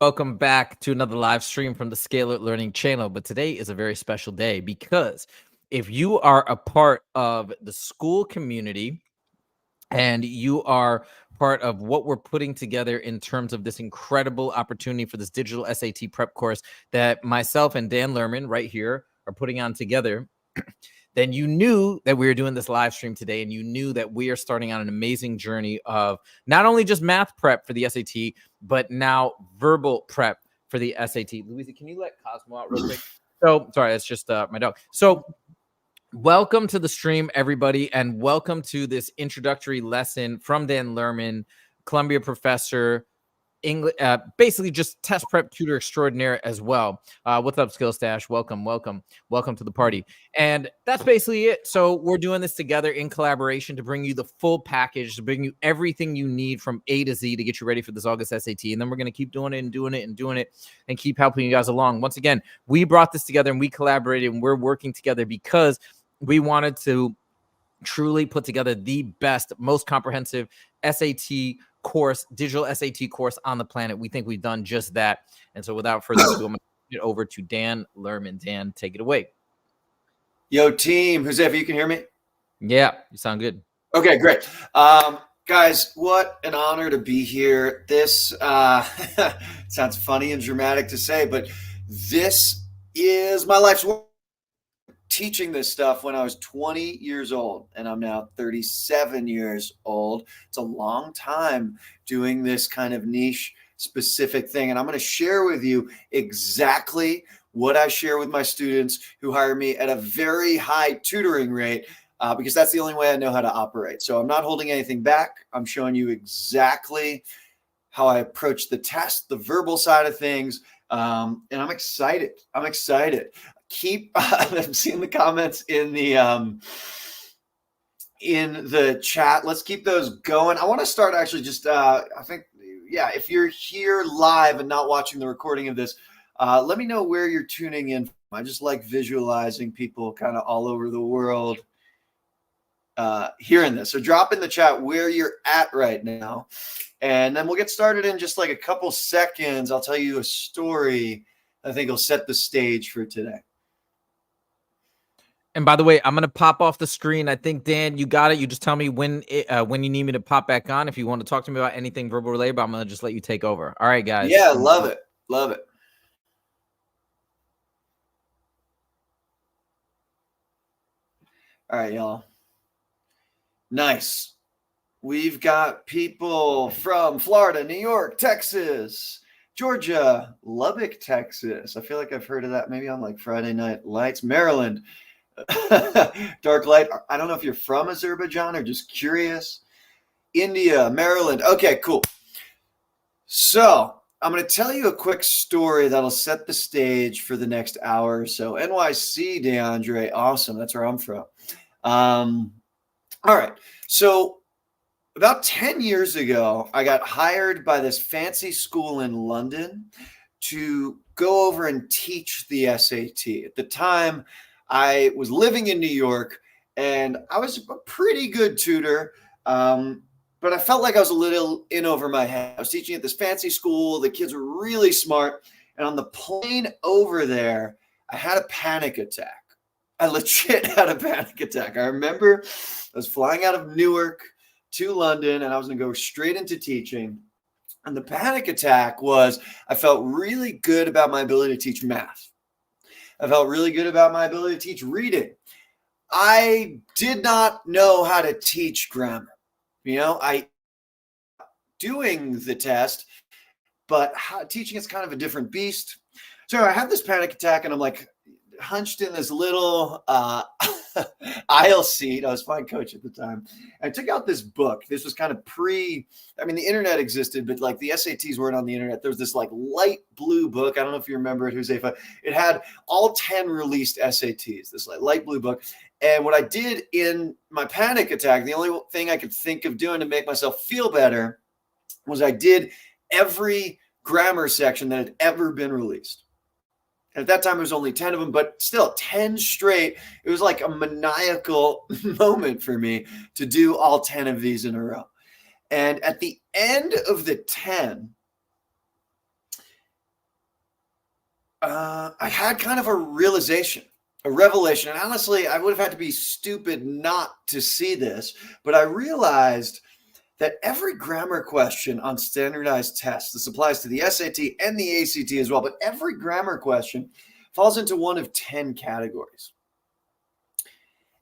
Welcome back to another live stream from the Scale It Learning channel. But today is a very special day because if you are a part of the school community and you are part of what we're putting together in terms of this incredible opportunity for this digital SAT prep course that myself and Dan Lerman right here are putting on together, then you knew that we were doing this live stream today, and you knew that we are starting on an amazing journey of not only just math prep for the SAT, but now verbal prep for the SAT. Louisa, can you let Cosmo out real quick? So, sorry, that's just my dog. So, welcome to the stream, everybody, and welcome to this introductory lesson from Dan Lerman, Columbia professor, English, basically just test prep tutor extraordinaire as well. What's up, Skill Stash? Welcome to the party. And that's basically it. So we're doing this together in collaboration to bring you the full package, to bring you everything you need from A to Z to get you ready for this August SAT. And then we're going to keep doing it and doing it and doing it and keep helping you guys along. Once again, we brought this together and we collaborated and we're working together because we wanted to truly put together the best, most comprehensive SAT course, digital SAT course on the planet. We think we've done just that. And so without further ado, I'm going to turn it over to Dan Lerman. Dan, take it away. Yo, team. Jose, you can hear me? Yeah, you sound good. Okay, great. Guys, what an honor to be here. This sounds funny and dramatic to say, but this is my life's work. Teaching this stuff when I was 20 years old, and I'm now 37 years old. It's a long time doing this kind of niche specific thing. And I'm going to share with you exactly what I share with my students who hire me at a very high tutoring rate, because that's the only way I know how to operate. So I'm not holding anything back. I'm showing you exactly how I approach the test, the verbal side of things. And I'm excited. I'm seeing the comments in the chat. Let's keep those going. I want to start actually just, I think, yeah, if you're here live and not watching the recording of this, let me know where you're tuning in from. I just like visualizing people kind of all over the world hearing this. So drop in the chat where you're at right now. And then we'll get started in just like a couple seconds. I'll tell you a story I think will set the stage for today. And by the way, I'm going to pop off the screen. I think, Dan, you got it. You just tell me when you need me to pop back on. If you want to talk to me about anything verbal related, but I'm going to just let you take over. All right, guys. Yeah, love it. Love it. All right, y'all. Nice. We've got people from Florida, New York, Texas, Georgia, Lubbock, Texas. I feel like I've heard of that maybe on like Friday Night Lights, Maryland. Dark Light. I don't know if you're from Azerbaijan or just curious. India, Maryland. Okay, cool. So I'm going to tell you a quick story that'll set the stage for the next hour or so. NYC, DeAndre. Awesome. That's where I'm from. All right. So about 10 years ago, I got hired by this fancy school in London to go over and teach the SAT. At the time, I was living in New York, and I was a pretty good tutor, but I felt like I was a little in over my head. I was teaching at this fancy school. The kids were really smart. And on the plane over there, I had a panic attack. I legit had a panic attack. I remember I was flying out of Newark to London, and I was going to go straight into teaching. And the panic attack was I felt really good about my ability to teach math. I felt really good about my ability to teach reading. I did not know how to teach grammar. I doing the test, but teaching is kind of a different beast. So I had this panic attack, and I'm like hunched in this little aisle seat. I was flying coach at the time. I took out this book. This was kind of the internet existed, but like the SATs weren't on the internet. There was this like light blue book. I don't know if you remember it, Josefa. It had all 10 released SATs, this like light blue book. And what I did in my panic attack, the only thing I could think of doing to make myself feel better was I did every grammar section that had ever been released. At that time, it was only 10 of them, but still 10 straight. It was like a maniacal moment for me to do all 10 of these in a row. And at the end of the 10, I had kind of a realization, a revelation. And honestly, I would have had to be stupid not to see this, but I realized that every grammar question on standardized tests, this applies to the SAT and the ACT as well, but every grammar question falls into one of 10 categories.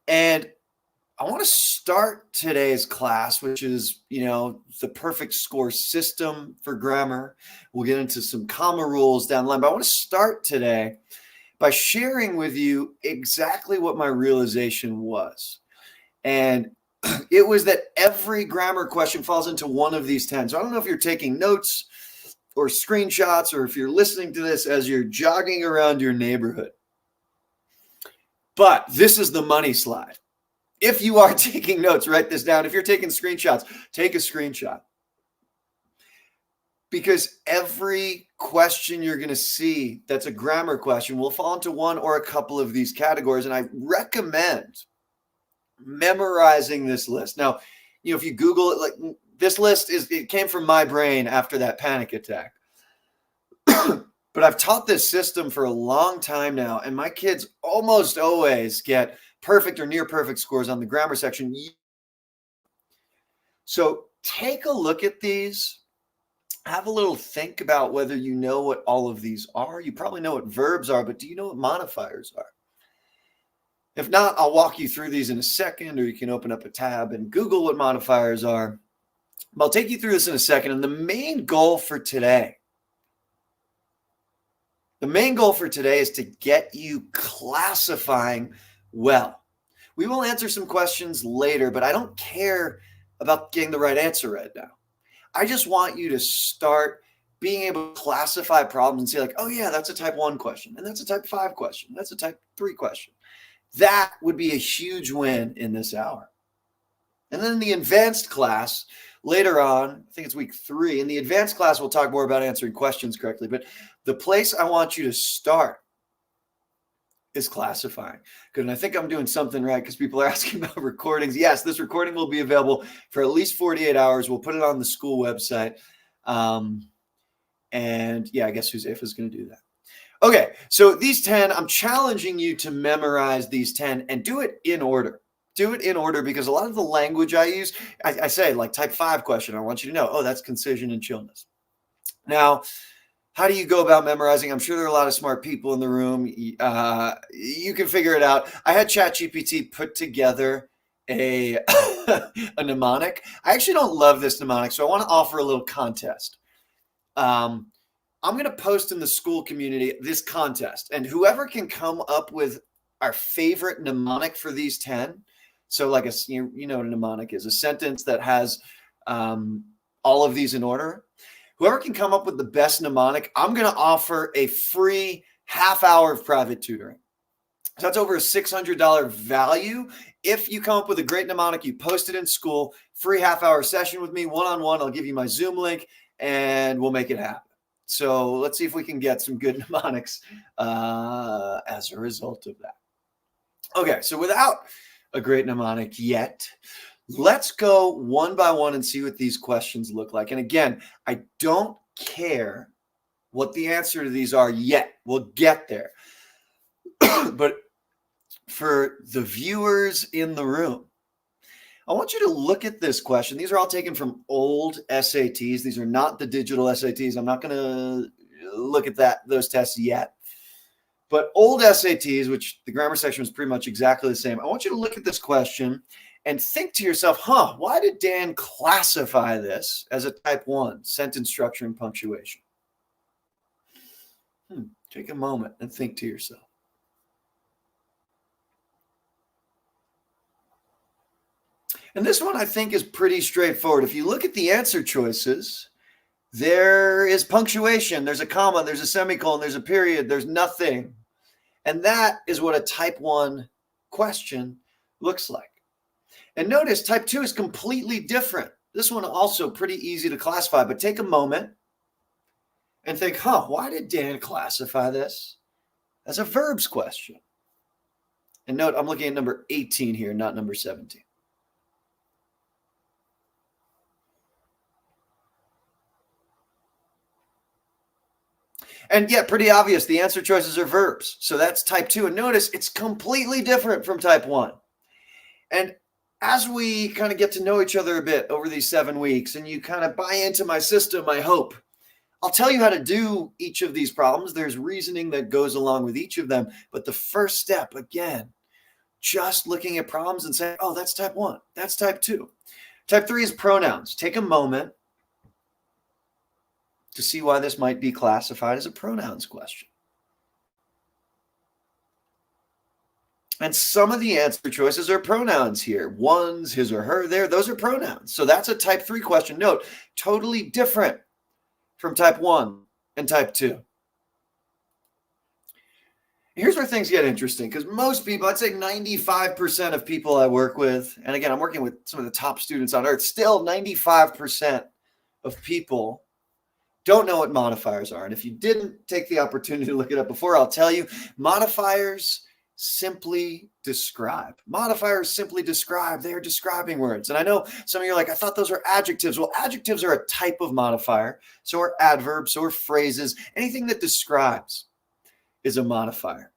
And I want to start today's class, which is, the perfect score system for grammar. We'll get into some comma rules down the line, but I want to start today by sharing with you exactly what my realization was. And it was that every grammar question falls into one of these 10. So I don't know if you're taking notes or screenshots or if you're listening to this as you're jogging around your neighborhood. But this is the money slide. If you are taking notes, write this down. If you're taking screenshots, take a screenshot. Because every question you're going to see that's a grammar question will fall into one or a couple of these categories. And I recommend memorizing this list. Now, if you Google it, like this list it came from my brain after that panic attack. But I've taught this system for a long time now, and my kids almost always get perfect or near perfect scores on the grammar section. So take a look at these. Have a little think about whether you know what all of these are. You probably know what verbs are, but do you know what modifiers are? If not, I'll walk you through these in a second, or you can open up a tab and Google what modifiers are. I'll take you through this in a second. And the main goal for today is to get you classifying well. We will answer some questions later, but I don't care about getting the right answer right now. I just want you to start being able to classify problems and say like, oh yeah, that's a type 1 question. And that's a type 5 question. That's a type 3 question. That would be a huge win in this hour. And then in the advanced class later on, I think it's week 3, in the advanced class, we'll talk more about answering questions correctly. But the place I want you to start is classifying. Good. And I think I'm doing something right because people are asking about recordings. Yes, this recording will be available for at least 48 hours. We'll put it on the school website. And yeah, I guess Huzefa is going to do that. Okay, so these 10, I'm challenging you to memorize these 10 and do it in order. Do it in order because a lot of the language I use, I say like type 5 question, I want you to know, oh, that's concision and chillness. Now, how do you go about memorizing? I'm sure there are a lot of smart people in the room. You can figure it out. I had ChatGPT put together a mnemonic. I actually don't love this mnemonic, so I want to offer a little contest. I'm going to post in the school community this contest, and whoever can come up with our favorite mnemonic for these 10. So like you know what a mnemonic is, a sentence that has all of these in order. Whoever can come up with the best mnemonic, I'm going to offer a free half hour of private tutoring. So that's over a $600 value. If you come up with a great mnemonic, you post it in school, free half hour session with me, one-on-one. I'll give you my Zoom link and we'll make it happen. So let's see if we can get some good mnemonics as a result of that. Okay, so without a great mnemonic yet, let's go one by one and see what these questions look like. And again, I don't care what the answer to these are yet. We'll get there. But for the viewers in the room, I want you to look at this question. These are all taken from old SATs. These are not the digital SATs. I'm not going to look at those tests yet. But old SATs, which the grammar section was pretty much exactly the same. I want you to look at this question and think to yourself, why did Dan classify this as a type 1, sentence structure and punctuation? Take a moment and think to yourself. And this one I think is pretty straightforward. If you look at the answer choices, there is punctuation, there's a comma, there's a semicolon, there's a period, there's nothing. And that is what a type 1 question looks like. And notice type 2 is completely different. This one also pretty easy to classify, but take a moment and think, why did Dan classify this as a verbs question? And note, I'm looking at number 18 here, not number 17. And yeah, pretty obvious. The answer choices are verbs. So that's type 2. And notice it's completely different from type 1. And as we kind of get to know each other a bit over these 7 weeks and you kind of buy into my system, I hope, I'll tell you how to do each of these problems. There's reasoning that goes along with each of them. But the first step, again, just looking at problems and saying, oh, that's type 1. That's type 2. Type 3 is pronouns. Take a moment to see why this might be classified as a pronouns question. And some of the answer choices are pronouns here. One's, his or her, there. Those are pronouns. So that's a type 3 question. Note, totally different from type 1 and type 2. Here's where things get interesting because most people, I'd say 95% of people I work with, and again, I'm working with some of the top students on earth, still 95% of people don't know what modifiers are. And if you didn't take the opportunity to look it up before, I'll tell you, modifiers simply describe. Modifiers simply describe. They're describing words. And I know some of you are like, I thought those were adjectives. Well, adjectives are a type of modifier. So are adverbs, so are phrases. Anything that describes is a modifier.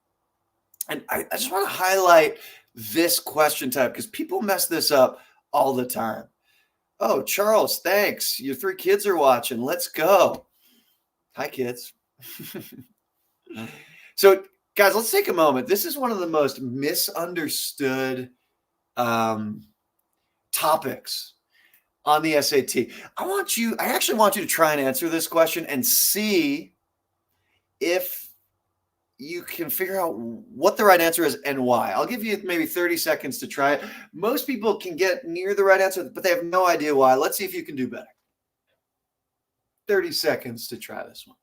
And I just want to highlight this question type because people mess this up all the time. Oh, Charles, thanks. Your 3 kids are watching. Let's go. Hi, kids. So, guys, let's take a moment. This is one of the most misunderstood topics on the SAT. I actually want you to try and answer this question and see if you can figure out what the right answer is and why. I'll give you maybe 30 seconds to try it. Most people can get near the right answer, but they have no idea why. Let's see if you can do better. 30 seconds to try this one.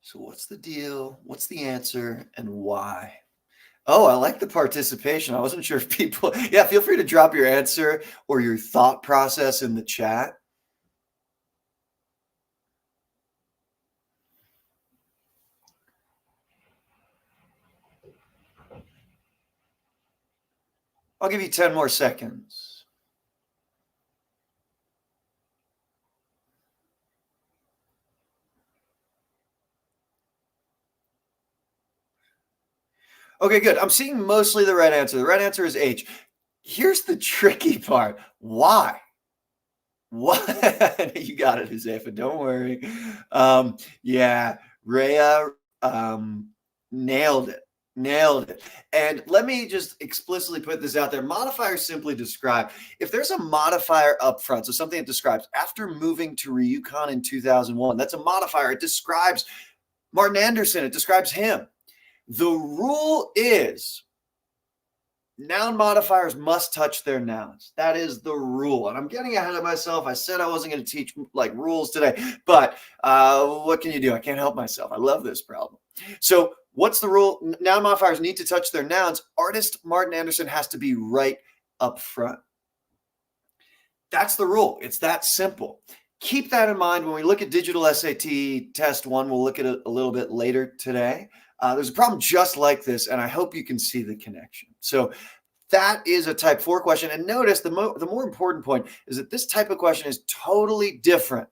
So what's the deal? What's the answer and why? Oh, I like the participation. I wasn't sure if people, yeah, feel free to drop your answer or your thought process in the chat. I'll give you 10 more seconds. Okay, good. I'm seeing mostly the right answer. The right answer is H. Here's the tricky part. Why? What? You got it, Josefa. Don't worry. Yeah, Rhea nailed it. Nailed it. And let me just explicitly put this out there. Modifiers simply describe. If there's a modifier up front, so something that describes after moving to Ryukon in 2001, that's a modifier. It describes Martin Anderson. It describes him. The rule is noun modifiers must touch their nouns. That is the rule. And I'm getting ahead of myself. I said I wasn't going to teach like rules today, but what can you do? I can't help myself. I love this problem. So what's the rule? Noun modifiers need to touch their nouns. Artist Martin Anderson has to be right up front. That's the rule. It's that simple. Keep that in mind when we look at digital SAT test 1. We'll look at it a little bit later today. There's a problem just like this, and I hope you can see the connection. So that is a type 4 question. And notice the more important point is that this type of question is totally different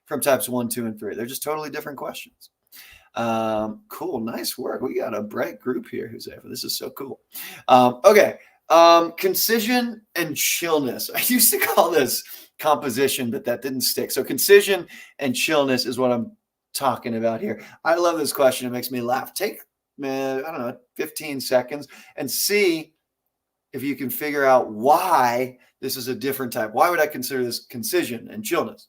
from types 1, 2, and 3. They're just totally different questions. Cool. Nice work. We got a bright group here, Josefa. This is so cool. Okay. Concision and chillness. I used to call this composition, but that didn't stick. So concision and chillness is what I'm talking about here. I love this question. It makes me laugh. Take, I don't know, 15 seconds and see if you can figure out why this is a different type. Why would I consider this concision and chillness?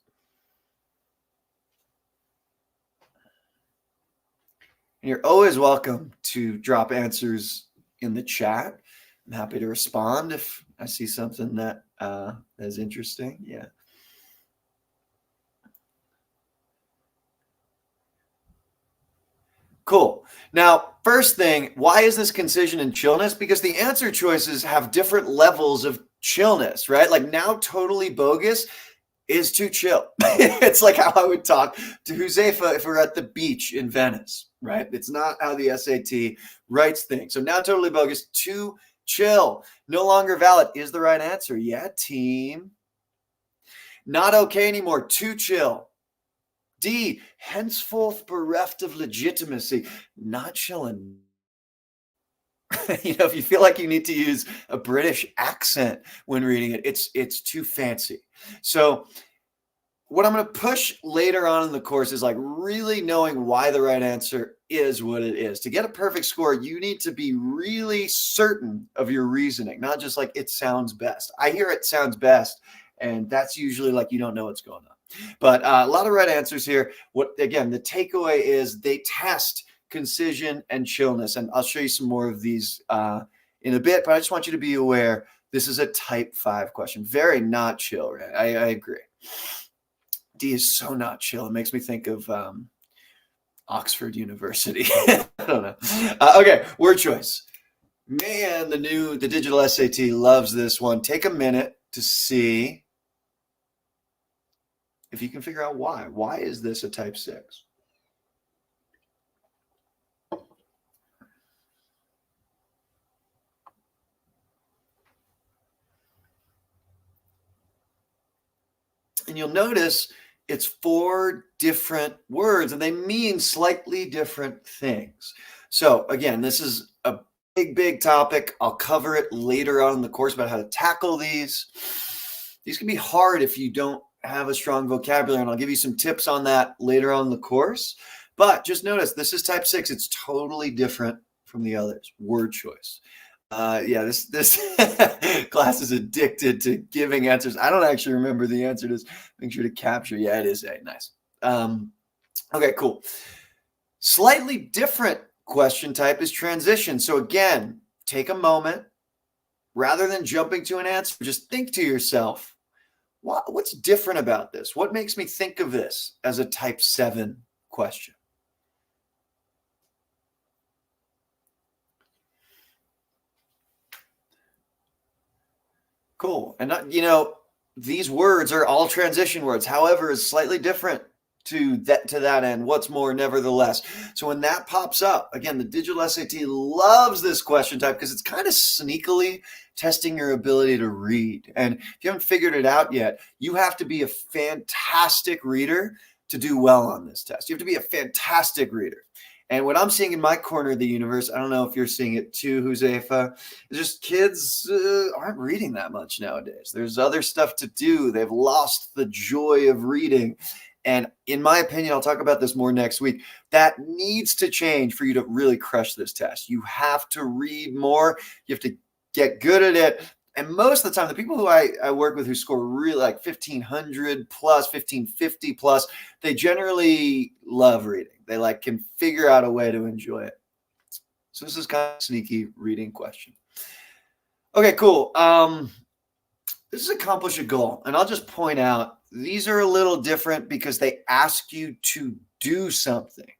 And you're always welcome to drop answers in the chat. I'm happy to respond if I see something that is interesting. Yeah. Cool. Now, first thing, why is this concision and chillness? Because the answer choices have different levels of chillness, right? Like now totally bogus is too chill. It's like how I would talk to Huzefa if we're at the beach in Venice, right? It's not how the SAT writes things. So now totally bogus, too chill, no longer valid is the right answer. Yeah, team. Not okay anymore, too chill. D, henceforth bereft of legitimacy, not chilling. If you feel like you need to use a British accent when reading it, it's too fancy. So what I'm going to push later on in the course is like really knowing why the right answer is what it is. To get a perfect score, you need to be really certain of your reasoning, not just like it sounds best. I hear it sounds best, and that's usually like you don't know what's going on. But a lot of right answers here. Again, the takeaway is they test concision and chillness, and I'll show you some more of these in a bit, but I just want you to be aware this is a type 5 question. Very not chill, right? I agree. D is so not chill. It makes me think of Oxford University. I don't know. Okay, word choice. Man, the digital SAT loves this one. Take a minute to see if you can figure out why. Why is this a type 6? And you'll notice it's 4 different words and they mean slightly different things. So again, this is a big topic. I'll cover it later on in the course about how to tackle these. These can be hard if you don't have a strong vocabulary, and I'll give you some tips on that later on in the course. But just notice this is type 6. It's totally different from the others. Word choice. This class is addicted to giving answers. I don't actually remember the answer. Just make sure to capture. Yeah, it is A. Nice. Okay, cool. Slightly different question type is transition. So again, take a moment. Rather than jumping to an answer, just think to yourself, what's different about this? What makes me think of this as a type 7 question? Cool. And these words are all transition words. However, is slightly different to that end. What's more, nevertheless. So when that pops up, again, the digital SAT loves this question type because it's kind of sneakily testing your ability to read. And if you haven't figured it out yet, you have to be a fantastic reader to do well on this test. You have to be a fantastic reader. And what I'm seeing in my corner of the universe, I don't know if you're seeing it too, Huzefa, is just kids aren't reading that much nowadays. There's other stuff to do. They've lost the joy of reading. And in my opinion, I'll talk about this more next week, that needs to change for you to really crush this test. You have to read more. You have to get good at it. And most of the time, the people who I work with who score really like 1,500 plus, 1,550 plus, they generally love reading. They can figure out a way to enjoy it. So this is kind of a sneaky reading question. Okay, cool. This is accomplish a goal. And I'll just point out, these are a little different because they ask you to do something.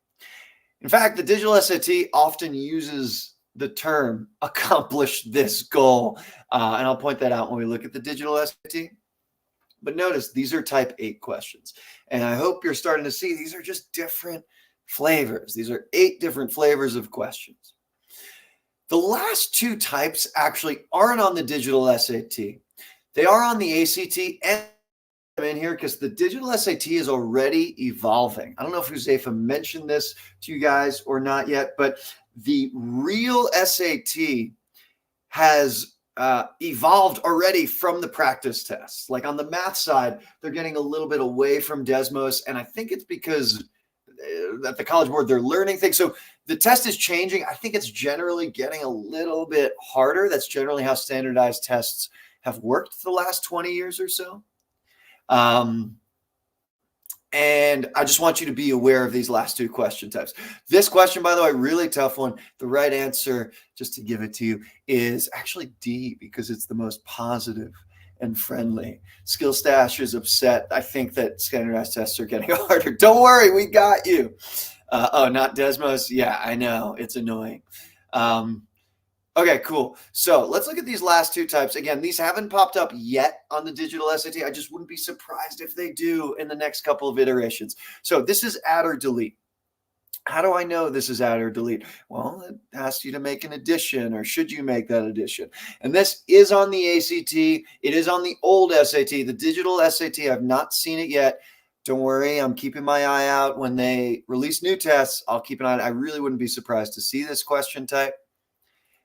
In fact, the digital SAT often uses the term accomplish this goal. And I'll point that out when we look at the digital SAT. But notice these are type 8 questions. And I hope you're starting to see these are just different flavors. These are 8 different flavors of questions. The last 2 types actually aren't on the digital SAT. They are on the ACT, and I'm in here because the digital SAT is already evolving. I don't know if Huzefa mentioned this to you guys or not yet, but the real SAT has evolved already from the practice tests. Like on the math side, they're getting a little bit away from Desmos, and I think it's because at the College Board, they're learning things. So the test is changing. I think it's generally getting a little bit harder. That's generally how standardized tests have worked the last 20 years or so. And I just want you to be aware of these last 2 question types. This question, by the way, really tough one. The right answer, just to give it to you, is actually D, because it's the most positive and friendly. Skill Stash is upset. I think that standardized tests are getting harder. Don't worry, we got you. Oh, not Desmos? Yeah, I know. It's annoying. Okay, cool. So let's look at these last two types. Again, these haven't popped up yet on the digital SAT. I just wouldn't be surprised if they do in the next couple of iterations. So this is add or delete. How do I know this is add or delete? Well, it asks you to make an addition, or should you make that addition? And this is on the ACT. It is on the old SAT. The digital SAT, I've not seen it yet. Don't worry, I'm keeping my eye out. When they release new tests, I'll keep an eye. I really wouldn't be surprised to see this question type.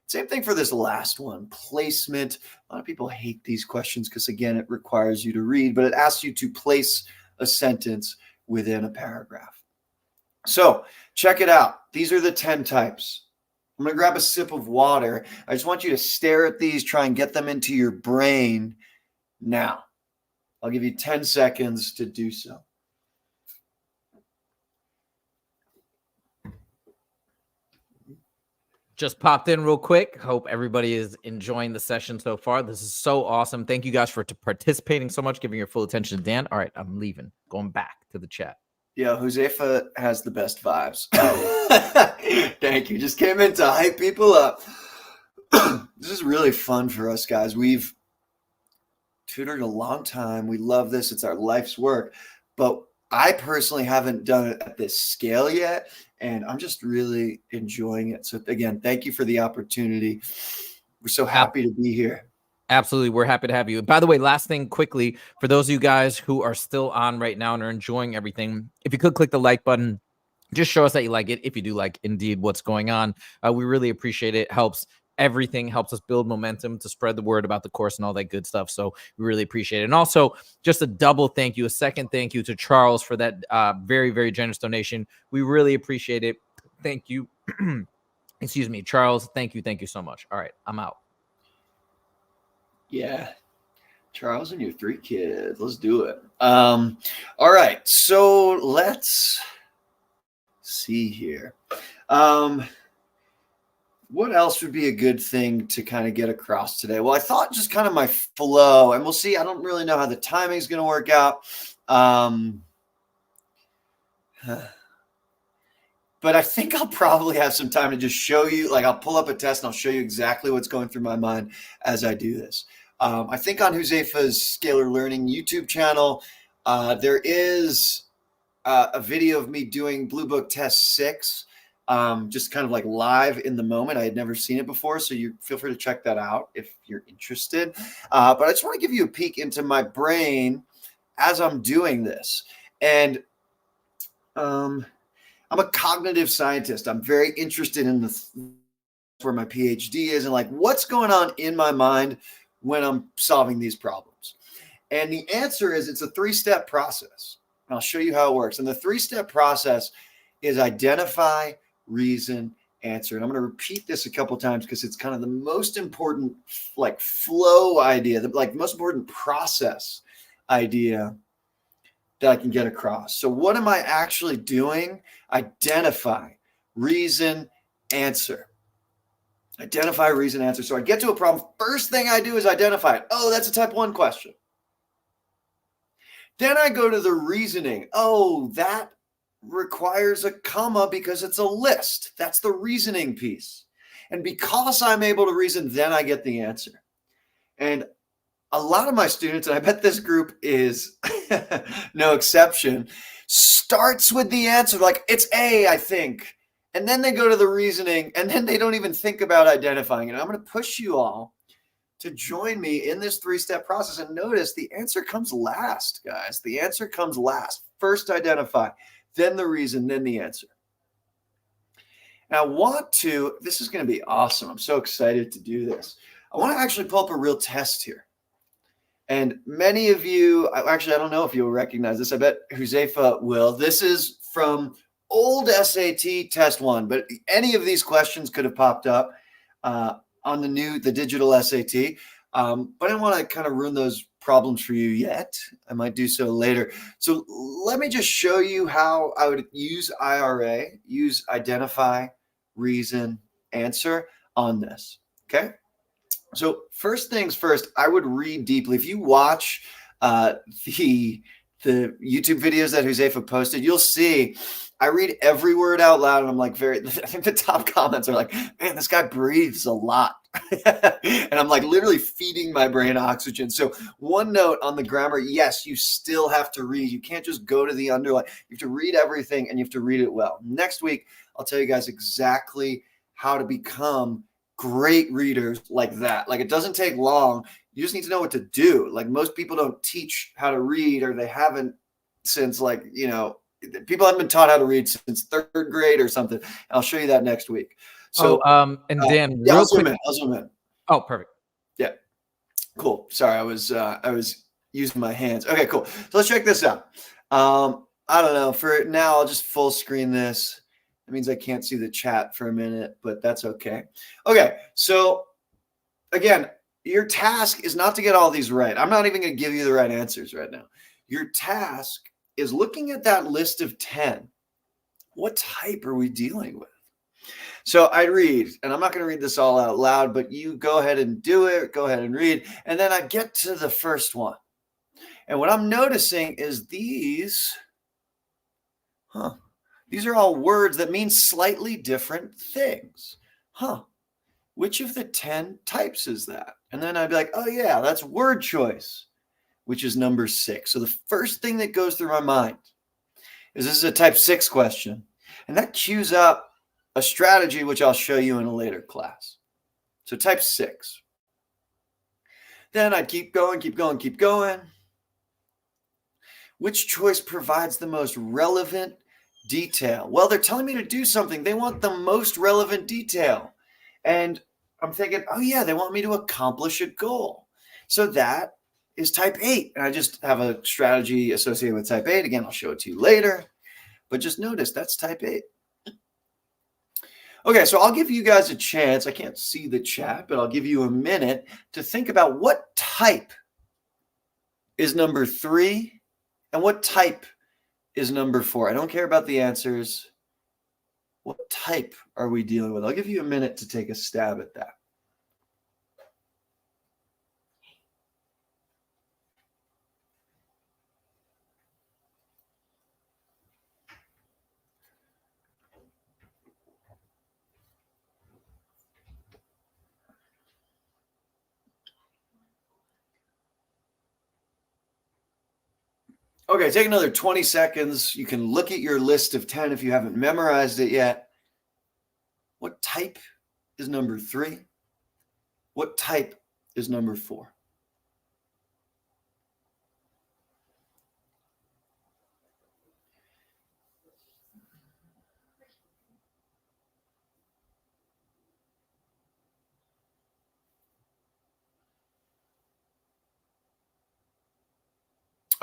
Same thing for this last one, placement. A lot of people hate these questions because, again, it requires you to read, but it asks you to place a sentence within a paragraph. So check it out. These are the 10 types. I'm going to grab a sip of water. I just want you to stare at these, try and get them into your brain now. I'll give you 10 seconds to do so. Just popped in real quick. Hope everybody is enjoying the session so far. This is so awesome. Thank you guys for participating so much, giving your full attention to Dan. All right, I'm leaving. Going back to the chat. Yeah, Josefa has the best vibes. Thank you. Just came in to hype people up. This is really fun for us, guys. We've tutored a long time. We love this. It's our life's work. But I personally haven't done it at this scale yet, and I'm just really enjoying it. So again, thank you for the opportunity. We're so happy to be here. Absolutely. We're happy to have you. By the way, last thing quickly, for those of you guys who are still on right now and are enjoying everything, if you could click the like button, just show us that you like it. If you do like indeed what's going on, we really appreciate it. Helps everything, helps us build momentum to spread the word about the course and all that good stuff. So we really appreciate it. And also just a double thank you, a second thank you to Charles for that very, very generous donation. We really appreciate it. Thank you. Excuse me, Charles. Thank you. Thank you so much. All right, I'm out. Yeah. Charles and your 3 kids. Let's do it. All right. So let's see here. What else would be a good thing to kind of get across today? Well, I thought just kind of my flow, and we'll see. I don't really know how the timing is going to work out. But I think I'll probably have some time to just show you, like I'll pull up a test and I'll show you exactly what's going through my mind as I do this. I think on Josefa's Scalar Learning YouTube channel, there is a video of me doing Blue Book Test 6, just kind of like live in the moment. I had never seen it before, so you feel free to check that out if you're interested. But I just want to give you a peek into my brain as I'm doing this. And I'm a cognitive scientist. I'm very interested in where my PhD is and like what's going on in my mind when I'm solving these problems. And the answer is it's a 3-step process. And I'll show you how it works. And the 3-step process is identify, reason, answer. And I'm going to repeat this a couple of times because it's kind of the most important like flow idea, the like most important process idea that I can get across. So what am I actually doing? Identify, reason, answer. Identify, reason, answer. So I get to a problem. First thing I do is identify it. Oh, that's a type 1 question. Then I go to the reasoning. Oh, that requires a comma because it's a list. That's the reasoning piece. And because I'm able to reason, then I get the answer. And a lot of my students, and I bet this group is no exception, starts with the answer like it's A, I think. And then they go to the reasoning, and then they don't even think about identifying it. I'm going to push you all to join me in this 3-step process. And notice the answer comes last, guys. The answer comes last. First identify, then the reason, then the answer. Now, this is going to be awesome. I'm so excited to do this. I want to actually pull up a real test here. And many of you, actually, I don't know if you'll recognize this. I bet Josefa will. This is from old SAT test 1, but any of these questions could have popped up on the digital SAT. But I don't want to kind of ruin those problems for you yet. I might do so later. So let me just show you how I would use IRA, use identify, reason, answer on this. Okay. So first things first, I would read deeply. If you watch the the YouTube videos that Josefa posted, you'll see I read every word out loud, and I'm like, I think the top comments are like, man, this guy breathes a lot. And I'm like literally feeding my brain oxygen. So one note on the grammar, yes, you still have to read. You can't just go to the underline. You have to read everything, and you have to read it well. Next week, I'll tell you guys exactly how to become great readers like that. Like, it doesn't take long. You just need to know what to do. Like, most people don't teach how to read, or they haven't since, like, people haven't been taught how to read since third grade or something. I'll show you that next week. So, and Dan, yeah, real quick. I'll zoom in. Oh, perfect. Yeah, cool. Sorry, I was using my hands. Okay, cool. So let's check this out. I don't know. For now, I'll just full screen this. That means I can't see the chat for a minute, but that's okay. Okay, so again, your task is not to get all these right. I'm not even going to give you the right answers right now. Your task is looking at that list of 10. What type are we dealing with? So I read, and I'm not going to read this all out loud, but you go ahead and do it. Go ahead and read. And then I get to the first one. And what I'm noticing is these are all words that mean slightly different things. Which of the 10 types is that? And then I'd be like, oh yeah, that's word choice, which is number 6. So the first thing that goes through my mind is this is a type 6 question. And that cues up a strategy, which I'll show you in a later class. So type 6. Then I'd keep going. Which choice provides the most relevant detail? Well, they're telling me to do something. They want the most relevant detail. And I'm thinking, oh yeah, they want me to accomplish a goal. So that is type 8. And I just have a strategy associated with type 8. Again, I'll show it to you later. But just notice that's type 8. Okay, so I'll give you guys a chance. I can't see the chat, but I'll give you a minute to think about what type is number 3 and what type is number 4. I don't care about the answers. What type are we dealing with? I'll give you a minute to take a stab at that. Okay, take another 20 seconds. You can look at your list of 10 if you haven't memorized it yet. What type is number 3? What type is number 4?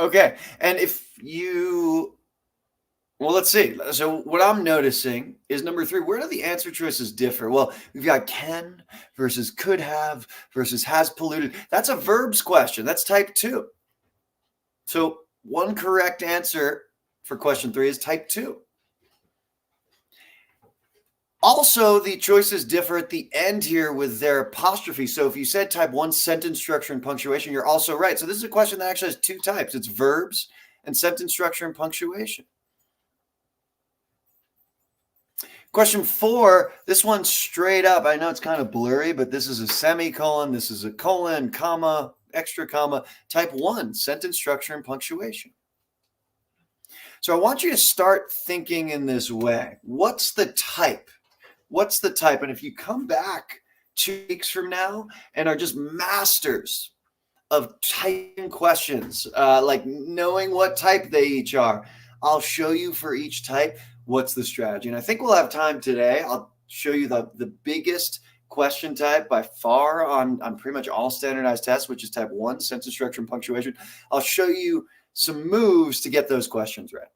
Okay, and well, let's see. So what I'm noticing is number 3. Where do the answer choices differ? Well, we've got can versus could have versus has polluted. That's a verbs question. That's type 2. So one correct answer for question 3 is type 2. Also, the choices differ at the end here with their apostrophe. So if you said type 1, sentence structure and punctuation, you're also right. So this is a question that actually has 2 types. It's verbs and sentence structure and punctuation. Question 4, this one's straight up. I know it's kind of blurry, but this is a semicolon. This is a colon, comma, extra comma. Type 1, sentence structure and punctuation. So I want you to start thinking in this way. What's the type? What's the type? And if you come back 2 weeks from now and are just masters of typing questions, like knowing what type they each are, I'll show you for each type what's the strategy. And I think we'll have time today. I'll show you the biggest question type by far on pretty much all standardized tests, which is type 1, sentence structure and punctuation. I'll show you some moves to get those questions right.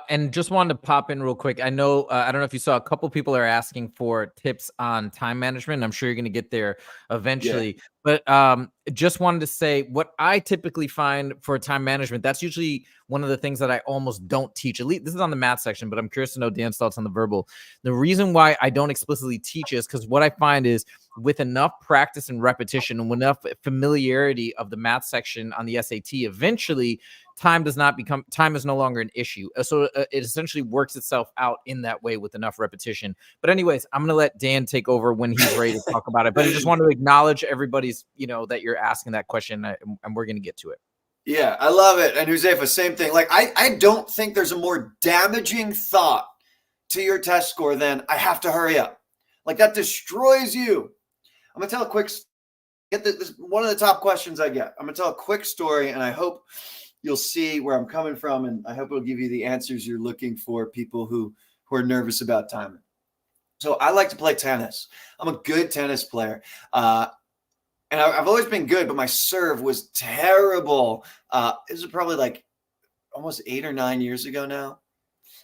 And just wanted to pop in real quick. I know, I don't know if you saw, a couple people are asking for tips on time management. I'm sure you're going to get there eventually. Yeah. But just wanted to say what I typically find for time management, that's usually one of the things that I almost don't teach. At least this is on the math section, but I'm curious to know Dan's thoughts on the verbal. The reason why I don't explicitly teach is because what I find is with enough practice and repetition and enough familiarity of the math section on the SAT, eventually time is no longer an issue. So it essentially works itself out in that way with enough repetition. But anyways, I'm going to let Dan take over when he's ready to talk about it. But I just wanted to acknowledge everybody's, that you're asking that question, and we're going to get to it. Yeah, I love it. And Josefa, same thing. Like, I don't think there's a more damaging thought to your test score than I have to hurry up. Like, that destroys you. I'm going to tell a quick, this one of the top questions I get. I'm going to tell a quick story, and I hope you'll see where I'm coming from, and I hope it'll give you the answers you're looking for, people who are nervous about timing. So I like to play tennis. I'm a good tennis player. And I've always been good, but my serve was terrible. This was probably like almost 8 or 9 years ago now.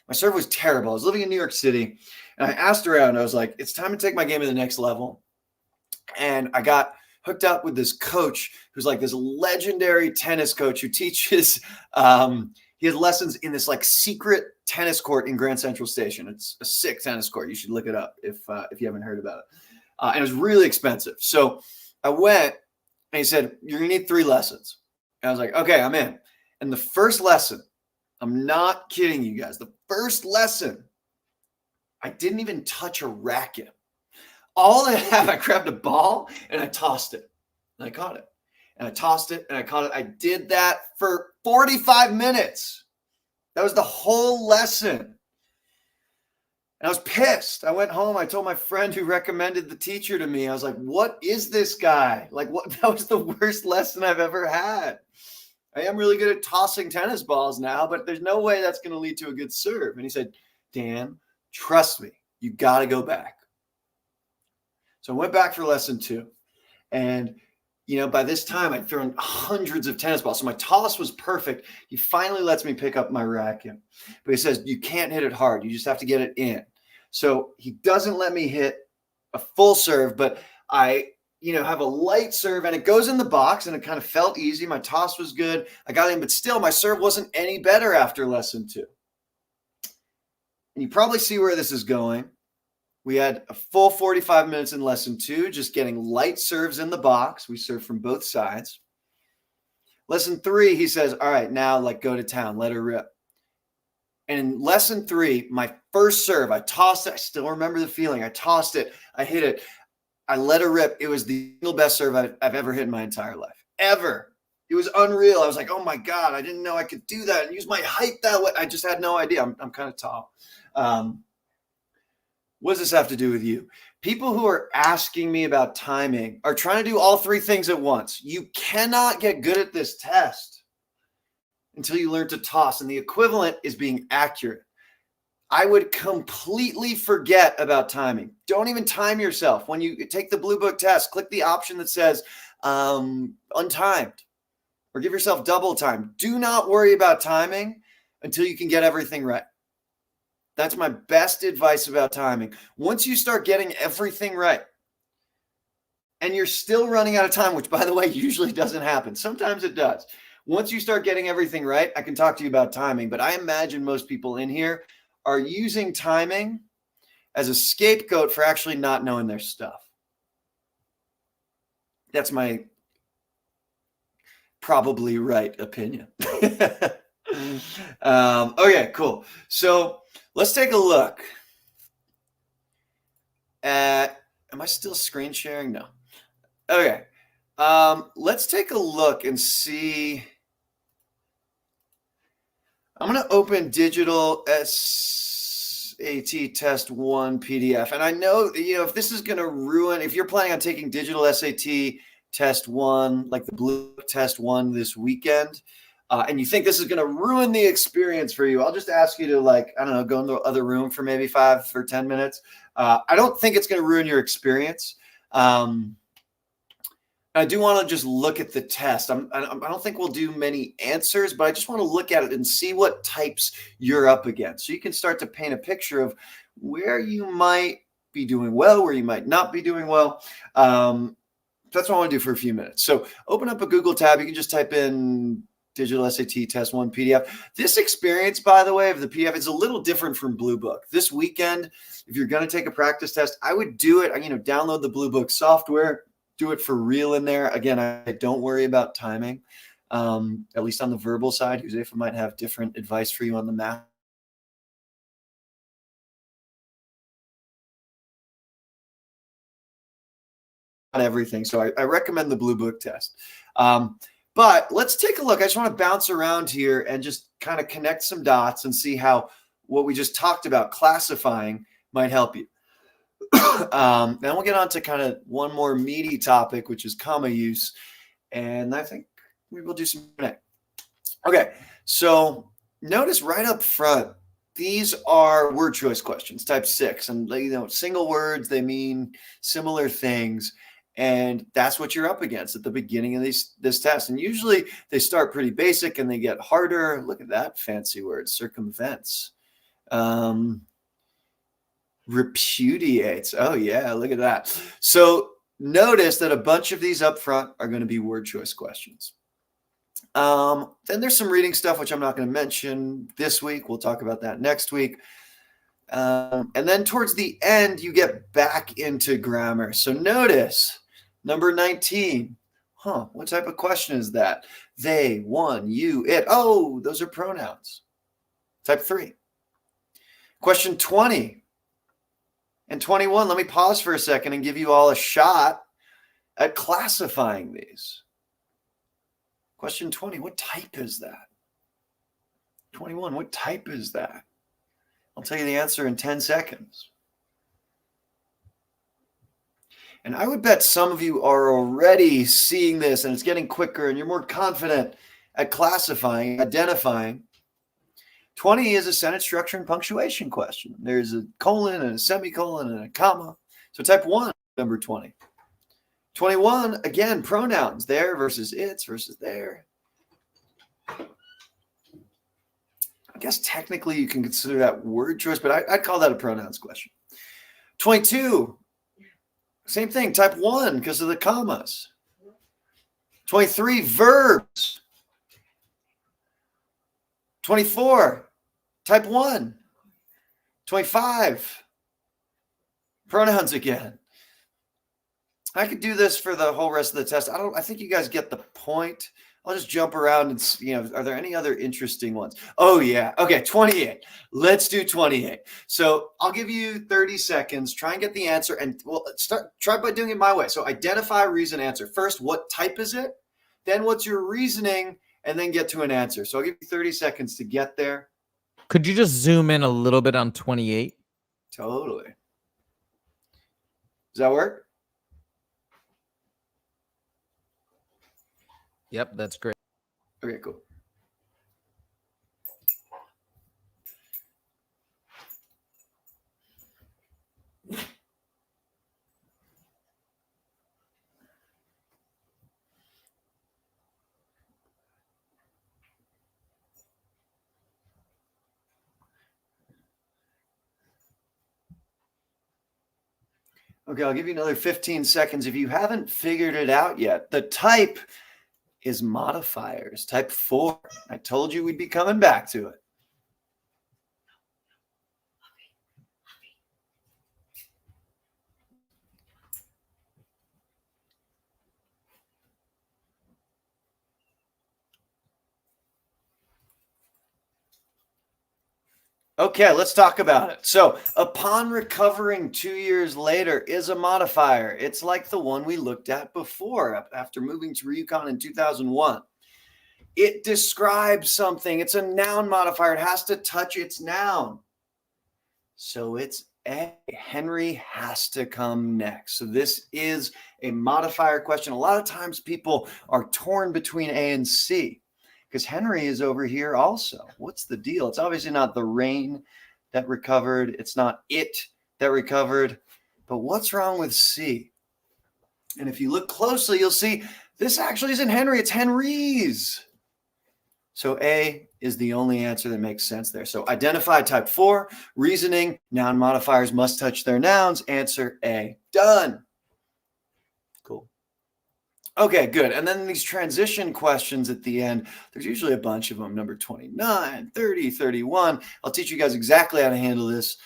My serve was terrible. I was living in New York City, and I asked around. I was like, it's time to take my game to the next level. And I got hooked up with this coach who's like this legendary tennis coach who teaches, he has lessons in this like secret tennis court in Grand Central Station. It's a sick tennis court. You should look it up if you haven't heard about it. And it was really expensive. So I went, and he said, you're going to need 3 lessons. And I was like, okay, I'm in. And the first lesson, I'm not kidding you guys, the first lesson, I didn't even touch a racket. All I have, I grabbed a ball, and I tossed it. And I caught it. And I tossed it, and I caught it. I did that for 45 minutes. That was the whole lesson. And I was pissed. I went home. I told my friend who recommended the teacher to me. I was like, what is this guy? Like, what? That was the worst lesson I've ever had. I am really good at tossing tennis balls now, but there's no way that's going to lead to a good serve. And he said, Dan, trust me, you got to go back. So I went back for lesson 2. And, by this time I'd thrown hundreds of tennis balls. So my toss was perfect. He finally lets me pick up my racket. But he says, you can't hit it hard. You just have to get it in. So he doesn't let me hit a full serve, but I, have a light serve, and it goes in the box, and it kind of felt easy. My toss was good. I got in, but still my serve wasn't any better after lesson 2. And you probably see where this is going. We had a full 45 minutes in lesson 2, just getting light serves in the box. We serve from both sides. Lesson 3, he says, all right, now go to town, let her rip. And in lesson 3, my first serve, I tossed it. I still remember the feeling. I tossed it. I hit it. I let her rip. It was the single best serve I've ever hit in my entire life, ever. It was unreal. I was like, oh my God, I didn't know I could do that and use my height that way. I just had no idea. I'm kind of tall. What does this have to do with you? People who are asking me about timing are trying to do all 3 things at once. You cannot get good at this test until you learn to toss. And the equivalent is being accurate. I would completely forget about timing. Don't even time yourself. When you take the Blue Book test, click the option that says untimed, or give yourself double time. Do not worry about timing until you can get everything right. That's my best advice about timing. Once you start getting everything right, and you're still running out of time, which, by the way, usually doesn't happen. Sometimes it does. Once you start getting everything right, I can talk to you about timing, but I imagine most people in here are using timing as a scapegoat for actually not knowing their stuff. That's my probably right opinion. Okay, cool. So let's take a look at, am I still screen sharing? No. Okay. Let's take a look and see. I'm going to open digital SAT test 1 PDF. And I know, if this is going to ruin, if you're planning on taking digital SAT test 1, like the Blue test 1 this weekend, and you think this is going to ruin the experience for you, I'll just ask you to go in the other room for maybe 5 or 10 minutes. I don't think it's going to ruin your experience. I do want to just look at the test. I don't think we'll do many answers, but I just want to look at it and see what types you're up against. So you can start to paint a picture of where you might be doing well, where you might not be doing well. That's what I want to do for a few minutes. So open up a Google tab. You can just type in digital SAT test 1 PDF. This experience, by the way, of the PDF is a little different from Blue Book. This weekend, if you're going to take a practice test, I would do it, download the Blue Book software, do it for real in there. Again, I don't worry about timing. at least on the verbal side. Josefa might have different advice for you on the math. Not everything. So I recommend the Blue Book test. But let's take a look. I just want to bounce around here and just kind of connect some dots and see how what we just talked about, classifying, might help you. Then we'll get on to kind of one more meaty topic, which is comma use. And I think we will do some Q&A. Okay, so notice right up front, these are word choice questions, type 6. And single words, they mean similar things. And that's what you're up against at the beginning of this test. And usually they start pretty basic and they get harder. Look at that fancy word, circumvents. Repudiates. Oh, yeah, look at that. So notice that a bunch of these up front are going to be word choice questions. Then there's some reading stuff, which I'm not going to mention this week. We'll talk about that next week. And then towards the end, you get back into grammar. So notice number 19. What type of question is that? They, one, you, it. Oh, those are pronouns. Type 3. Question 20 and 21. Let me pause for a second and give you all a shot at classifying these. Question 20, what type is that? 21, what type is that? I'll tell you the answer in 10 seconds. And I would bet some of you are already seeing this and it's getting quicker and you're more confident at classifying, identifying. 20 is a sentence structure and punctuation question. There's a colon and a semicolon and a comma. So type 1, number 20. 21, again, pronouns, there versus its versus there. I guess technically you can consider that word choice, but I'd call that a pronouns question. 22, same thing, type 1 because of the commas. 23, verbs. 24, type 1. 25, pronouns again. I could do this for the whole rest of the test. I think you guys get the point. I'll just jump around and, are there any other interesting ones? Oh, yeah. Okay, 28. Let's do 28. So I'll give you 30 seconds. Try and get the answer. And we'll try by doing it my way. So identify, reason, answer. First, what type is it? Then what's your reasoning? And then get to an answer. So I'll give you 30 seconds to get there. Could you just zoom in a little bit on 28? Totally. Does that work? Yep, that's great. Okay, cool. Okay, I'll give you another 15 seconds. If you haven't figured it out yet, the type is modifiers, type 4. I told you we'd be coming back to it. Okay, let's talk about it. So, upon recovering 2 years later is a modifier. It's like the one we looked at before after moving to Ryukon in 2001. It describes something. It's a noun modifier. It has to touch its noun. So it's A. Henry has to come next. So this is a modifier question. A lot of times people are torn between A and C because Henry is over here also. What's the deal? It's obviously not the rain that recovered. It's not it that recovered. But what's wrong with C? And if you look closely, you'll see this actually isn't Henry. It's Henry's. So A is the only answer that makes sense there. So identify type 4, reasoning, noun modifiers must touch their nouns. Answer A. Done. Cool. Okay, good. And then these transition questions at the end, there's usually a bunch of them, number 29, 30, 31. I'll teach you guys exactly how to handle this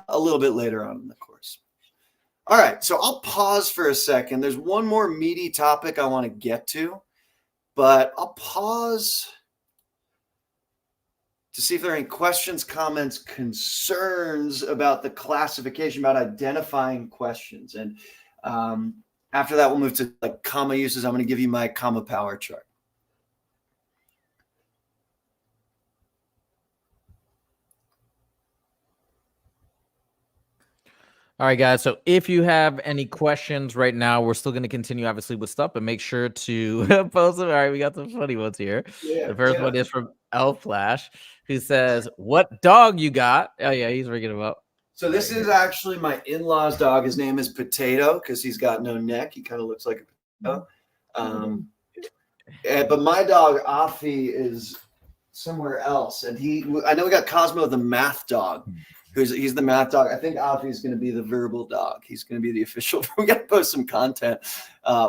a little bit later on in the course. All right, so I'll pause for a second. There's one more meaty topic I want to get to. but I'll pause to see if there are any questions, comments, concerns about the classification, about identifying questions. And after that, we'll move to like comma uses. I'm going to give you my comma power chart. All right, guys. So if you have any questions right now, we're still going to continue, obviously, with stuff, but make sure to post them. All right, we got some funny ones here. Yeah, The first one is from L Flash, who says, "What dog you got?" Oh yeah, he's ringing him up. So this is actually my in-laws' dog. His name is Potato because he's got no neck. He kind of looks like a potato. But my dog Afi is somewhere else, and I know we got Cosmo the math dog. He's the math dog. I think Afi is going to be the verbal dog. He's going to be the official. We got to post some content.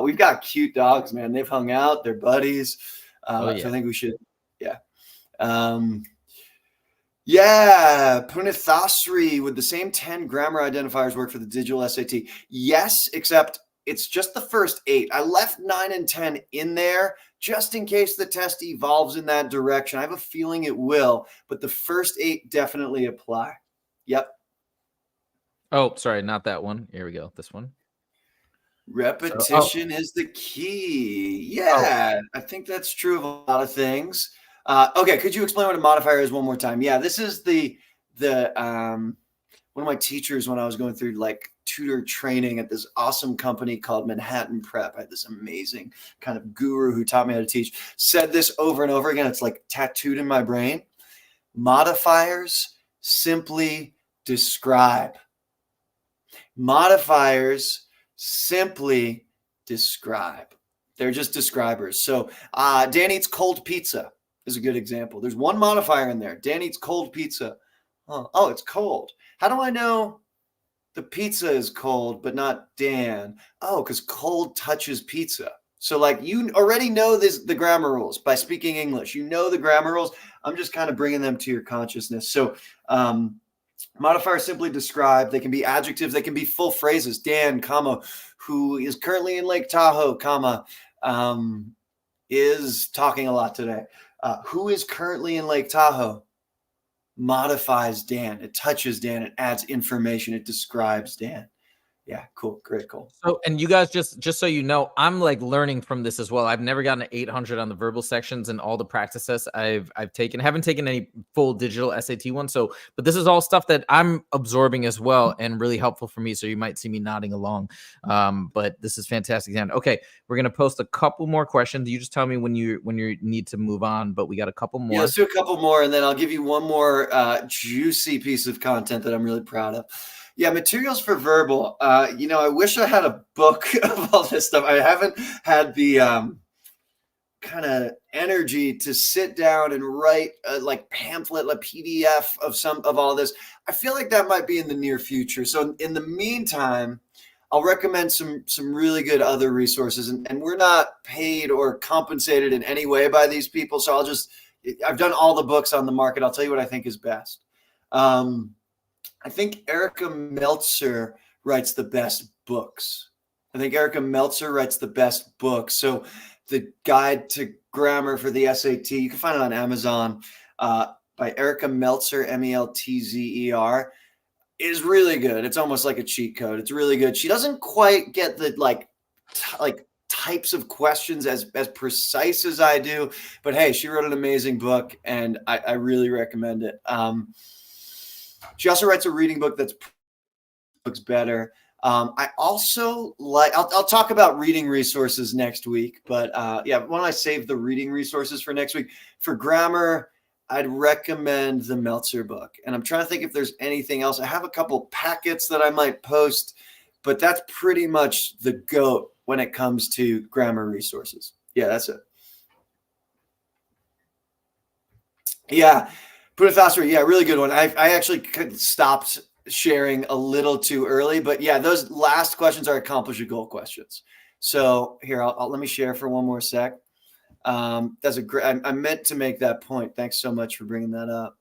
We've got cute dogs, man. They've hung out. They're buddies. So I think we should, yeah. Punithasri, would the same 10 grammar identifiers work for the digital SAT? Yes, except it's just the first 8. I left 9 and 10 in there just in case the test evolves in that direction. I have a feeling it will, but the first 8 definitely apply. Yep. Oh, sorry, not that one. Here we go. This one. Repetition is the key. Yeah, I think that's true of a lot of things. Okay, could you explain what a modifier is one more time? Yeah, this is the one of my teachers when I was going through like tutor training at this awesome company called Manhattan Prep. I had this amazing kind of guru who taught me how to teach, said this over and over again. It's like tattooed in my brain. Modifiers simply describe. Modifiers simply describe. They're just describers. So Dan eats cold pizza is a good example. There's one modifier in there. Dan eats cold pizza. Oh, it's cold. How do I know the pizza is cold but not Dan? Oh, because cold touches pizza. So like you already know the grammar rules by speaking English. You know the grammar rules. I'm just kind of bringing them to your consciousness. So modifiers simply describe. They can be adjectives. They can be full phrases. Dan, comma, who is currently in Lake Tahoe, comma, is talking a lot today. Who is currently in Lake Tahoe modifies Dan. It touches Dan. It adds information. It describes Dan. Yeah, cool. Great, cool. So, and you guys, just so you know, I'm like learning from this as well. I've never gotten an 800 on the verbal sections and all the practice tests I've taken. Haven't taken any full digital SAT ones. So, but this is all stuff that I'm absorbing as well and really helpful for me. So you might see me nodding along. But this is fantastic. Okay, we're gonna post a couple more questions. You just tell me when you need to move on. But we got a couple more. Yeah, let's do a couple more, and then I'll give you one more juicy piece of content that I'm really proud of. Yeah, materials for verbal. I wish I had a book of all this stuff. I haven't had the kind of energy to sit down and write a like pamphlet, a PDF of some of all this. I feel like that might be in the near future. So in the meantime, I'll recommend some really good other resources. And we're not paid or compensated in any way by these people. So I've done all the books on the market. I'll tell you what I think is best. I think Erica Meltzer writes the best books. So the Guide to Grammar for the SAT, you can find it on Amazon by Erica Meltzer, Meltzer, is really good. It's almost like a cheat code. It's really good. She doesn't quite get the like types of questions as precise as I do, but hey, she wrote an amazing book and I really recommend it. She also writes a reading book that's looks better. I also I'll talk about reading resources next week, but why don't I save the reading resources for next week? For grammar, I'd recommend the Meltzer book. And I'm trying to think if there's anything else. I have a couple packets that I might post, but that's pretty much the GOAT when it comes to grammar resources. Yeah, that's it. Yeah. Put it faster. Yeah, really good one. I actually stopped sharing a little too early, but yeah, those last questions are accomplish a goal questions. So here, let me share for one more sec. That's a great. I meant to make that point. Thanks so much for bringing that up.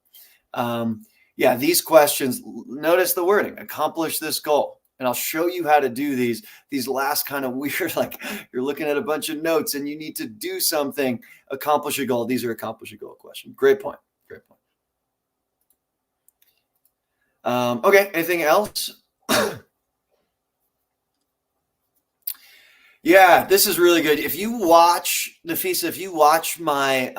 These questions. Notice the wording. Accomplish this goal. And I'll show you how to do these last kind of weird, like you're looking at a bunch of notes and you need to do something, accomplish a goal. These are accomplish a goal questions. Great point. Great point. Okay, anything else? Yeah, this is really good. If you watch, Nafisa, if you watch my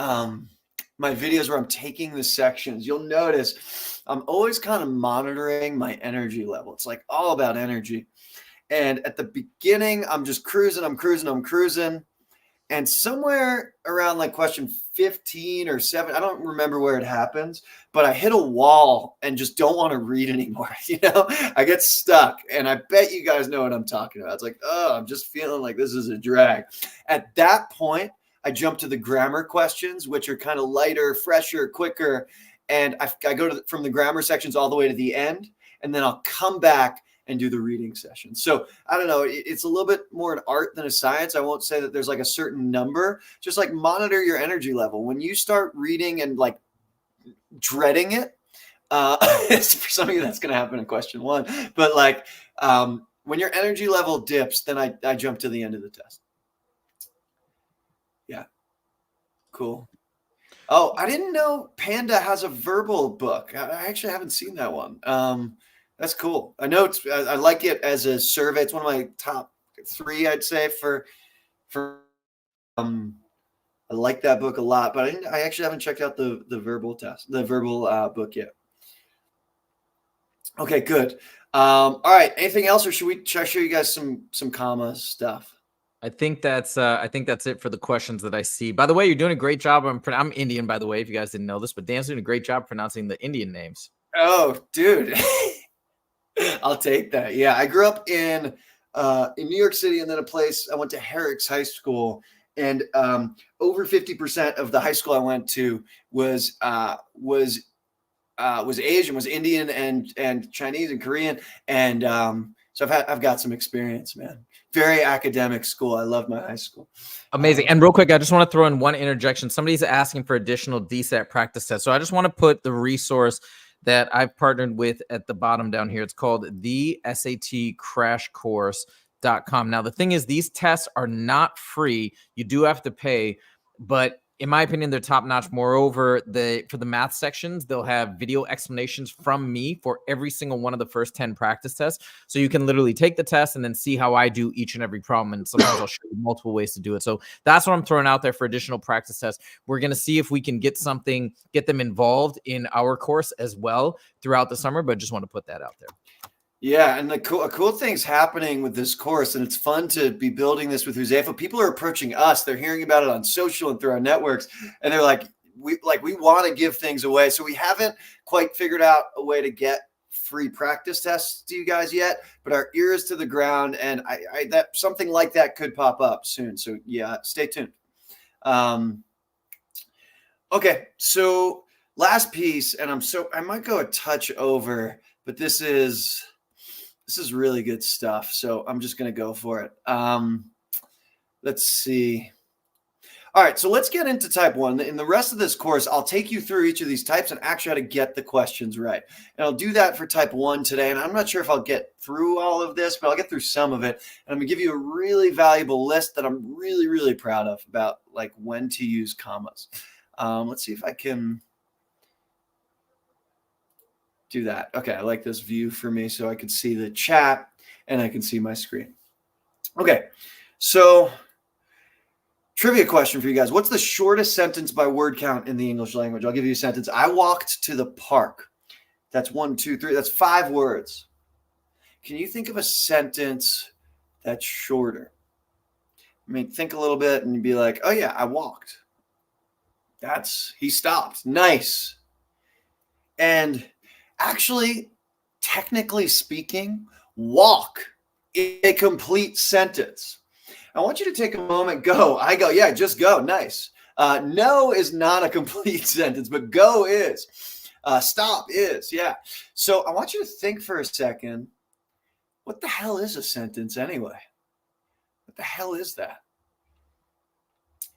my videos where I'm taking the sections, you'll notice I'm always kind of monitoring my energy level. It's like all about energy. And at the beginning, I'm just cruising, I'm cruising. And somewhere around like question 15 or 7, I don't remember where it happens, but I hit a wall and just don't want to read anymore. I get stuck. And I bet you guys know what I'm talking about. It's like, oh, I'm just feeling like this is a drag. At that point, I jump to the grammar questions, which are kind of lighter, fresher, quicker. And I go from the grammar sections all the way to the end. And then I'll come back and do the reading session. So I don't know, it's a little bit more an art than a science. I won't say that there's like a certain number, just like monitor your energy level. When you start reading and like dreading it, for some of you, that's going to happen in question 1. But like when your energy level dips, then I jump to the end of the test. Yeah. Cool. Oh, I didn't know Panda has a verbal book. I actually haven't seen that one. That's cool. I know I like it as a survey. It's one of my top 3, I'd say, for I like that book a lot, but I actually haven't checked out the verbal test, the verbal book yet. Okay, good. All right. Anything else, or should I show you guys some comma stuff? I think that's it for the questions that I see. By the way, you're doing a great job. I'm Indian, by the way, if you guys didn't know this, but Dan's doing a great job pronouncing the Indian names. Oh, dude. I'll take that. Yeah, I grew up in New York City, and then a place I went to Herrick's High School, and over 50% of the high school I went to was Asian, was Indian and Chinese and Korean, and so I've got some experience, man. Very academic school. I love my high school. Amazing. And real quick, I just want to throw in one interjection. Somebody's asking for additional DSAT practice tests, so I just want to put the resource that I've partnered with at the bottom down here. It's called the SAT Crash Course.com. Now, the thing is, these tests are not free. You do have to pay, but in my opinion, they're top notch. Moreover, for the math sections, they'll have video explanations from me for every single one of the first 10 practice tests. So you can literally take the test and then see how I do each and every problem. And sometimes I'll show you multiple ways to do it. So that's what I'm throwing out there for additional practice tests. We're going to see if we can get them involved in our course as well throughout the summer, but just want to put that out there. Yeah, and a cool thing's happening with this course, and it's fun to be building this with Huzaifa. People are approaching us; they're hearing about it on social and through our networks, and they're like, "We want to give things away." So we haven't quite figured out a way to get free practice tests to you guys yet, but our ears to the ground, and I that something like that could pop up soon. So yeah, stay tuned. Okay, so last piece, and I might go a touch over, but this is really good stuff. So I'm just going to go for it. Let's see. All right. So let's get into type 1. In the rest of this course, I'll take you through each of these types and actually how to get the questions right. And I'll do that for type 1 today. And I'm not sure if I'll get through all of this, but I'll get through some of it. And I'm going to give you a really valuable list that I'm really, really proud of about like when to use commas. Let's see if I can do that. Okay, I like this view for me so I can see the chat and I can see my screen. Okay, so trivia question for you guys. What's the shortest sentence by word count in the English language? I'll give you a sentence. I walked to the park. That's 1, 2, 3. That's 5 words. Can you think of a sentence that's shorter? I mean, think a little bit and you'd be like, oh yeah, I walked. He stopped. Nice. And actually, technically speaking, walk is a complete sentence. I want you to take a moment. Go. I go. Yeah, just go. Nice. No is not a complete sentence, but go is. Stop is. Yeah. So I want you to think for a second. What the hell is a sentence anyway? What the hell is that?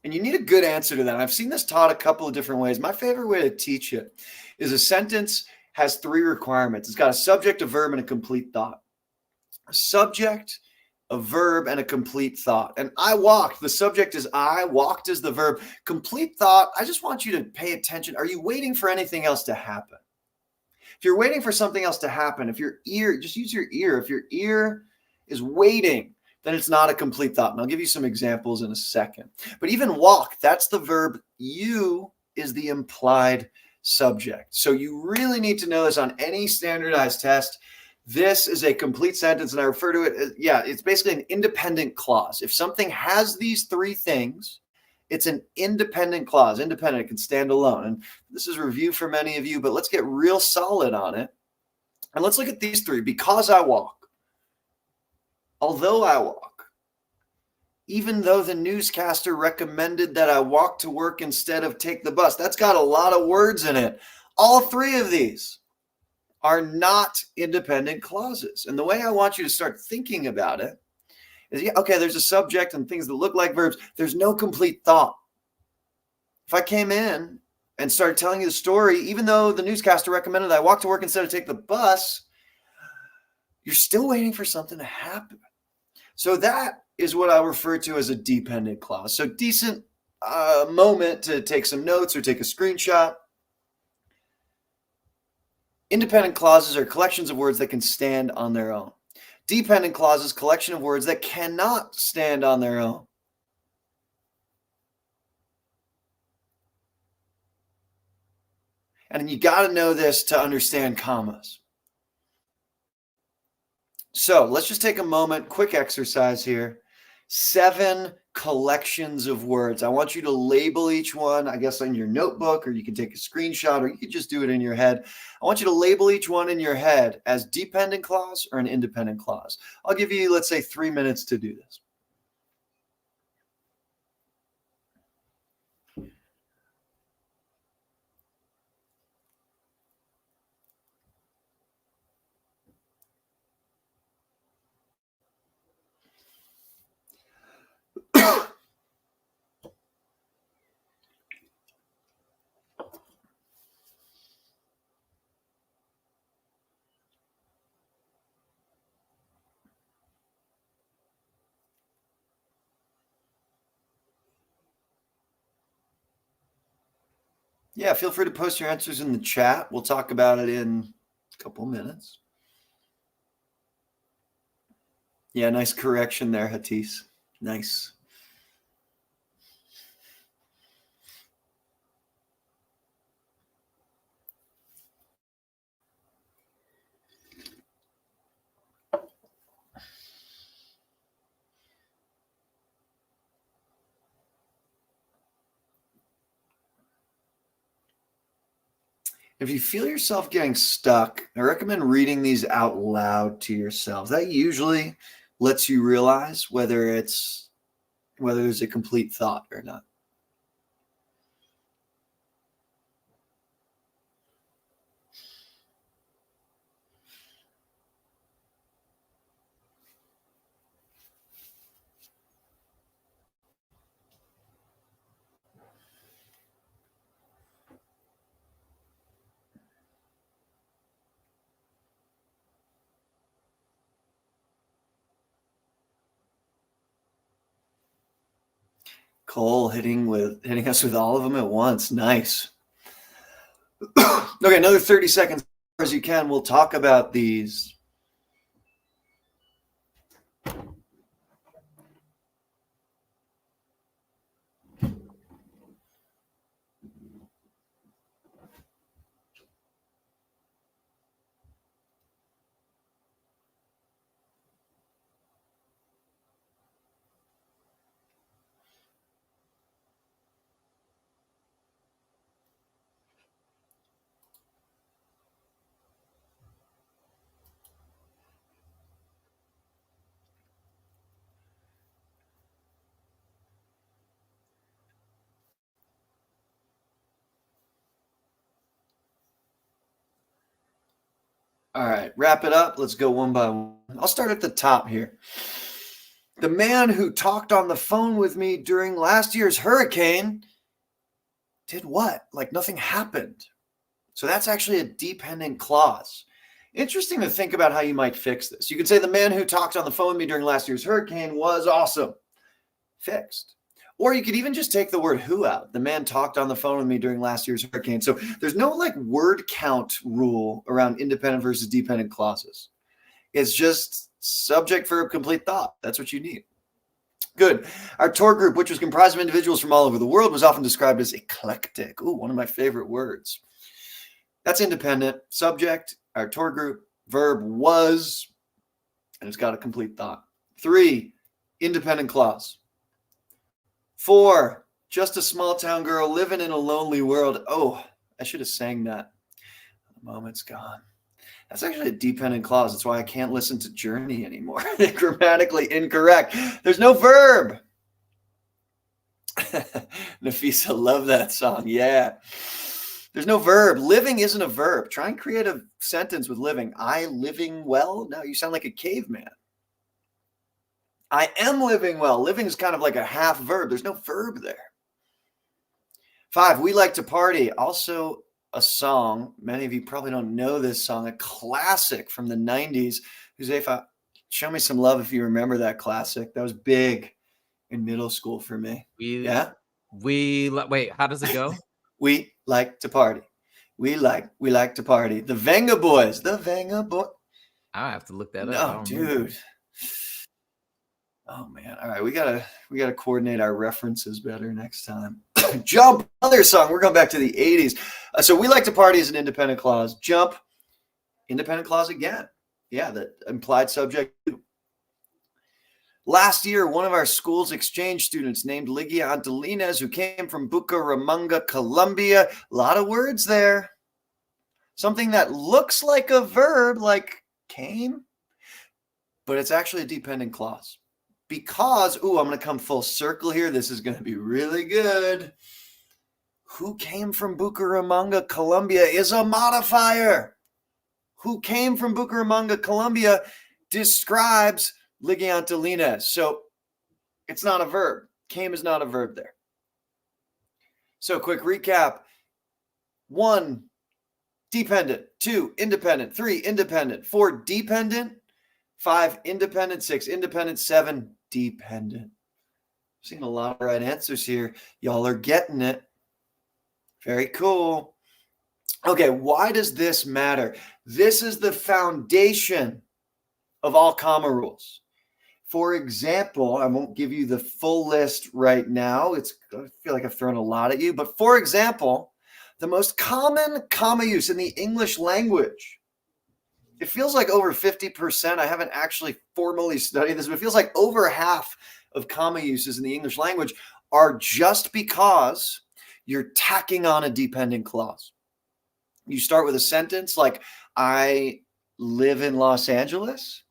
And you need a good answer to that. I've seen this taught a couple of different ways. My favorite way to teach it is a sentence has 3 requirements. It's got a subject, a verb, and a complete thought. A subject, a verb, and a complete thought. And I walked, the subject is I, walked is the verb. Complete thought, I just want you to pay attention. Are you waiting for anything else to happen? If you're waiting for something else to happen, if your ear, just use your ear. If your ear is waiting, then it's not a complete thought. And I'll give you some examples in a second. But even walk, that's the verb. You is the implied subject. So you really need to know this on any standardized test. This is a complete sentence, and I refer to it as, it's basically an independent clause. If something has these three things, it's an independent clause. Independent, it can stand alone. And this is review for many of you, but let's get real solid on it. And let's look at these three. Because I walk, although I walk, even though the newscaster recommended that I walk to work instead of take the bus. That's got a lot of words in it. All three of these are not independent clauses. And the way I want you to start thinking about it is, okay, there's a subject and things that look like verbs. There's no complete thought. If I came in and started telling you the story, even though the newscaster recommended I walk to work instead of take the bus, you're still waiting for something to happen. So that is what I refer to as a dependent clause. So decent moment to take some notes or take a screenshot. Independent clauses are collections of words that can stand on their own. Dependent clauses, collection of words that cannot stand on their own. And you got to know this to understand commas. So let's just take a moment, quick exercise here. 7 collections of words. I want you to label each one, I guess, on your notebook, or you can take a screenshot, or you can just do it in your head. I want you to label each one in your head as dependent clause or an independent clause. I'll give you, let's say, 3 minutes to do this. Yeah, feel free to post your answers in the chat. We'll talk about it in a couple minutes. Yeah, nice correction there, Hatis. Nice. If you feel yourself getting stuck, I recommend reading these out loud to yourself. That usually lets you realize whether there's a complete thought or not. Cole hitting us with all of them at once. Nice. Okay, another 30 seconds as you can. We'll talk about these. All right, wrap it up. Let's go one by one. I'll start at the top here. The man who talked on the phone with me during last year's hurricane did what? Like nothing happened. So that's actually a dependent clause. Interesting to think about how you might fix this. You could say the man who talked on the phone with me during last year's hurricane was awesome. Fixed. Or you could even just take the word who out. The man talked on the phone with me during last year's hurricane. So there's no like word count rule around independent versus dependent clauses. It's just subject, verb, complete thought. That's what you need. Good. Our tour group, which was comprised of individuals from all over the world, was often described as eclectic. Ooh, one of my favorite words. That's independent. Subject, our tour group, verb was, and it's got a complete thought. 3, independent clause. 4, just a small town girl living in a lonely world. Oh, I should have sang that. The moment's gone. That's actually a dependent clause. That's why I can't listen to Journey anymore. Grammatically incorrect. There's no verb. Nafisa, love that song. Yeah. There's no verb. Living isn't a verb. Try and create a sentence with living. I living well? No, you sound like a caveman. I am living well. Living is kind of like a half verb. There's no verb there. 5, we like to party. Also a song. Many of you probably don't know this song, a classic from the 90s. Josefa, show me some love if you remember that classic. That was big in middle school for me. Wait, how does it go? We like to party. We like to party. The Venga Boys. The Venga Boys. I have to look that No, up. dude. Oh man. All right. We gotta coordinate our references better next time. Jump, another song. We're going back to the 80s. So we like to party is an independent clause. Jump, independent clause again. Yeah, the implied subject. Last year, one of our school's exchange students named Ligia Antelines, who came from Bucaramanga, Colombia. A lot of words there. Something that looks like a verb, like came, but it's actually a dependent clause. Because, I'm going to come full circle here. This is going to be really good. Who came from Bucaramanga, Colombia is a modifier. Who came from Bucaramanga, Colombia describes Ligia Antelines. So it's not a verb. Came is not a verb there. So quick recap. 1, dependent. 2, independent. 3, independent. 4, dependent. 5, independent. 6, independent. 7, dependent. Seeing a lot of right answers here. Y'all are getting it. Very cool. Okay, why does this matter? This is the foundation of all comma rules. For example, I won't give you the full list right now. I feel like I've thrown a lot at you. But for example, the most common comma use in the English language, it feels like over 50%. I haven't actually formally studied this, but it feels like over half of comma uses in the English language are just because you're tacking on a dependent clause. You start with a sentence like, I live in Los Angeles.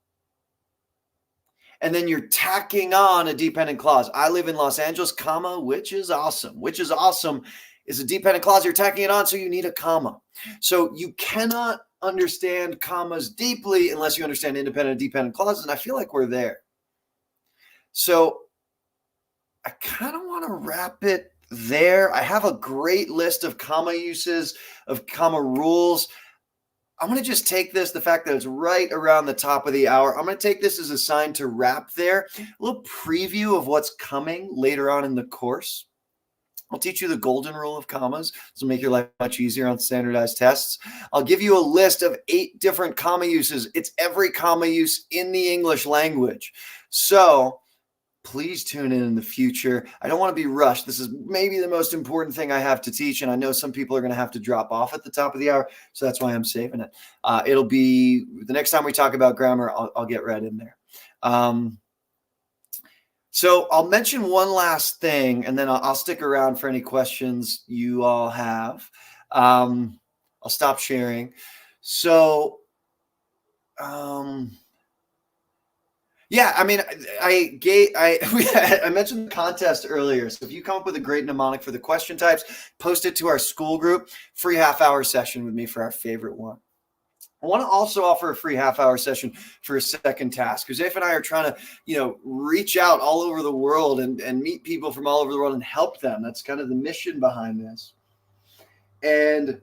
And then you're tacking on a dependent clause. I live in Los Angeles, comma, which is awesome. Which is awesome is a dependent clause. You're tacking it on, so you need a comma. So you cannot understand commas deeply unless you understand independent and dependent clauses. And I feel like we're there. So I kind of want to wrap it there. I have a great list of comma uses, of comma rules. I'm going to just take this, the fact that it's right around the top of the hour. I'm going to take this as a sign to wrap there. A little preview of what's coming later on in the course. I'll teach you the golden rule of commas. This will make your life much easier on standardized tests. I'll give you a list of 8 different comma uses. It's every comma use in the English language. So please tune in the future. I don't want to be rushed. This is maybe the most important thing I have to teach, and I know some people are going to have to drop off at the top of the hour, so that's why I'm saving it. It'll be the next time we talk about grammar, I'll get right in there. So I'll mention one last thing, and then I'll stick around for any questions you all have. I'll stop sharing. So, yeah, I mean, I mentioned the contest earlier. So if you come up with a great mnemonic for the question types, post it to our school group. Free half-hour session with me for our favorite one. I want to also offer a free half-hour session for a second task. Because Zayf and I are trying to, reach out all over the world and meet people from all over the world and help them. That's kind of the mission behind this. And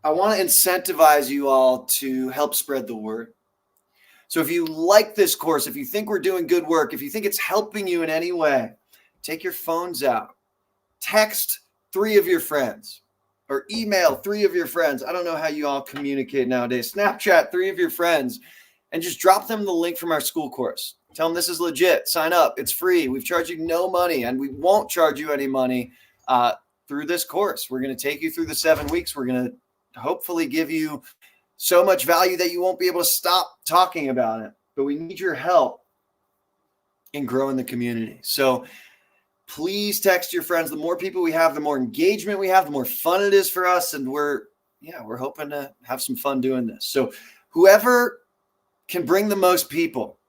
I want to incentivize you all to help spread the word. So if you like this course, if you think we're doing good work, if you think it's helping you in any way, take your phones out, text 3 of your friends, or email 3 of your friends. I don't know how you all communicate nowadays. Snapchat 3 of your friends and just drop them the link from our school course. Tell them this is legit. Sign up. It's free. We've charged you no money, and we won't charge you any money through this course. We're going to take you through the 7 weeks. We're going to hopefully give you so much value that you won't be able to stop talking about it. But we need your help in growing the community. So please text your friends. The more people we have, the more engagement we have, the more fun it is for us. And we're hoping to have some fun doing this. So whoever can bring the most people,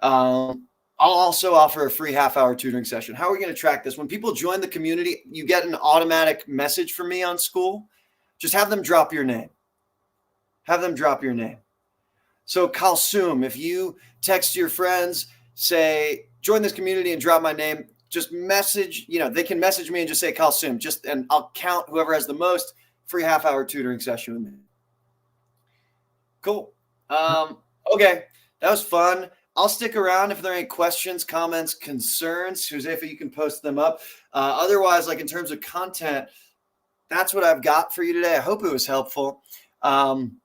I'll also offer a free half-hour tutoring session. How are we going to track this? When people join the community, you get an automatic message from me on school. Just have them drop your name. Have them drop your name. So Kalsum, if you text your friends, say, join this community and drop my name, just message, they can message me and just say Kalsum, and I'll count whoever has the most, free half-hour tutoring session with me. Cool. Okay. That was fun. I'll stick around if there are any questions, comments, concerns. Josefa, you can post them up. Otherwise, like in terms of content, that's what I've got for you today. I hope it was helpful. Earlier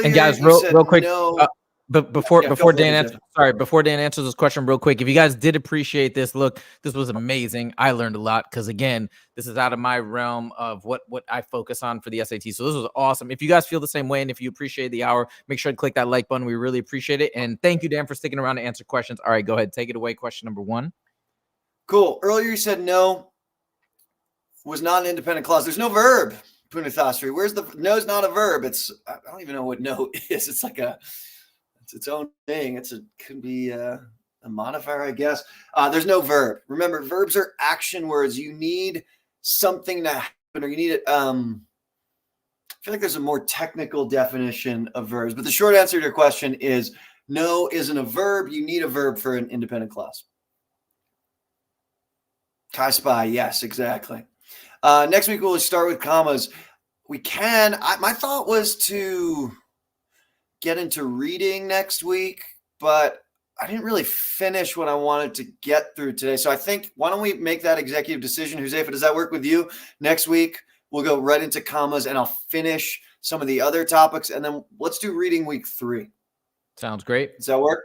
And guys, you said real quick, no. But before Dan answers this question real quick, if you guys did appreciate this, look, this was amazing. I learned a lot because, again, this is out of my realm of what I focus on for the SAT. So this was awesome. If you guys feel the same way and if you appreciate the hour, make sure to click that like button. We really appreciate it. And thank you, Dan, for sticking around to answer questions. All right, go ahead. Take it away. Question number 1. Cool. Earlier you said no was not an independent clause. There's no verb, Punathasri. Where's the no is not a verb. I don't even know what no is. It's like it's its own thing. Could be a modifier, I guess. There's no verb. Remember, verbs are action words. You need something to happen, or you need it. I feel like there's a more technical definition of verbs, but the short answer to your question is no isn't a verb. You need a verb for an independent clause. Kai Spy, yes, exactly. Next week we'll start with commas. We can. My thought was to get into reading next week, but I didn't really finish what I wanted to get through today. So I think, why don't we make that executive decision? Josefa, does that work with you? Next week, we'll go right into commas and I'll finish some of the other topics. And then let's do reading week 3. Sounds great. Does that work?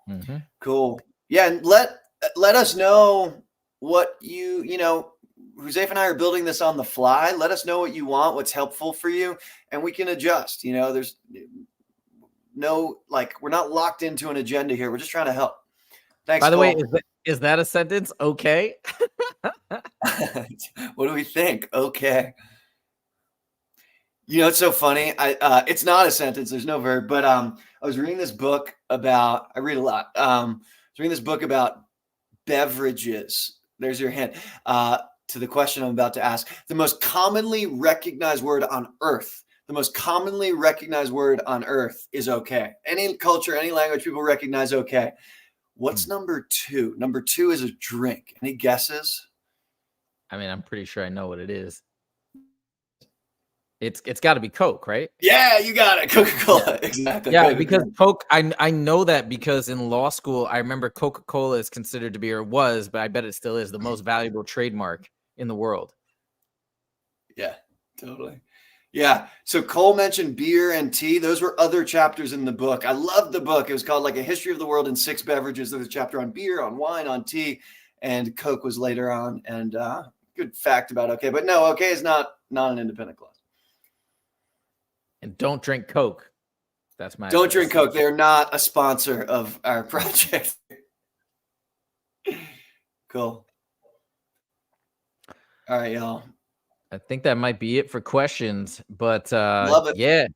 Mm-hmm. Cool. Yeah. And let us know what Josefa and I are building this on the fly. Let us know what you want, what's helpful for you, and we can adjust. There's no, we're not locked into an agenda here. We're just trying to help. Thanks. By the way, is that a sentence? Okay. What do we think? Okay. It's so funny. It's not a sentence. There's no verb, but I was reading this book about, I read a lot. I was reading this book about beverages. There's your hint to the question I'm about to ask. The most commonly recognized word on earth. The most commonly recognized word on earth is okay. Any culture, any language, people recognize okay. What's number 2? Number 2 is a drink. Any guesses? I mean, I'm pretty sure I know what it is. It's got to be Coke, right? Yeah, you got it. Coca-Cola. Exactly. Yeah, because Coke, I know that because in law school, I remember Coca-Cola is considered to be, or was, but I bet it still is, the most valuable trademark in the world. Yeah, totally. Yeah. So Cole mentioned beer and tea. Those were other chapters in the book. I loved the book. It was called A History of the World in 6 Beverages. There was a chapter on beer, on wine, on tea, and Coke was later on. And good fact about okay. But no, okay is not an independent clause. And don't drink Coke. That's my Don't drink Coke. They're not a sponsor of our project. Cool. All right, y'all. I think that might be it for questions, but love it. Yeah.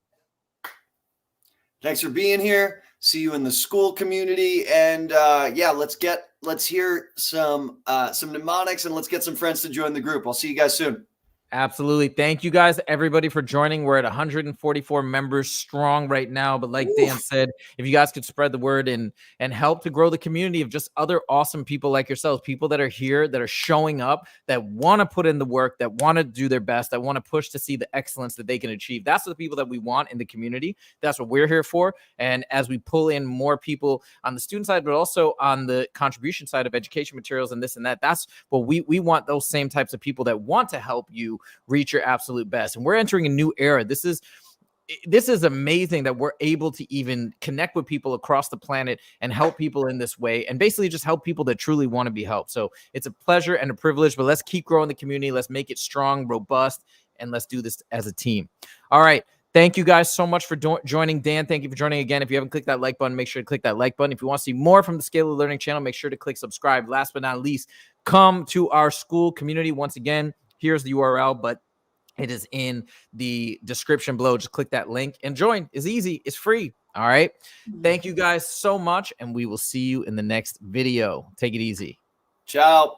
Thanks for being here. See you in the school community, and let's hear some mnemonics, and let's get some friends to join the group. I'll see you guys soon. Absolutely. Thank you guys, everybody, for joining. We're at 144 members strong right now. But like Dan said, if you guys could spread the word and help to grow the community of just other awesome people like yourselves, people that are here, that are showing up, that want to put in the work, that want to do their best, that want to push to see the excellence that they can achieve. That's the people that we want in the community. That's what we're here for. And as we pull in more people on the student side, but also on the contribution side of education materials and this and that, that's what we want, those same types of people that want to help you reach your absolute best. And we're entering a new era. This is amazing that we're able to even connect with people across the planet and help people in this way, and basically just help people that truly want to be helped. So it's a pleasure and a privilege, but let's keep growing the community. Let's make it strong, robust, and let's do this as a team. All right. Thank you guys so much for joining. Dan, thank you for joining again. If you haven't clicked that like button, make sure to click that like button. If you want to see more from the Scalar Learning channel, make sure to click subscribe. Last but not least, come to our school community. Once again, here's the URL, but it is in the description below. Just click that link and join. It's easy. It's free. All right. Thank you guys so much, and we will see you in the next video. Take it easy. Ciao.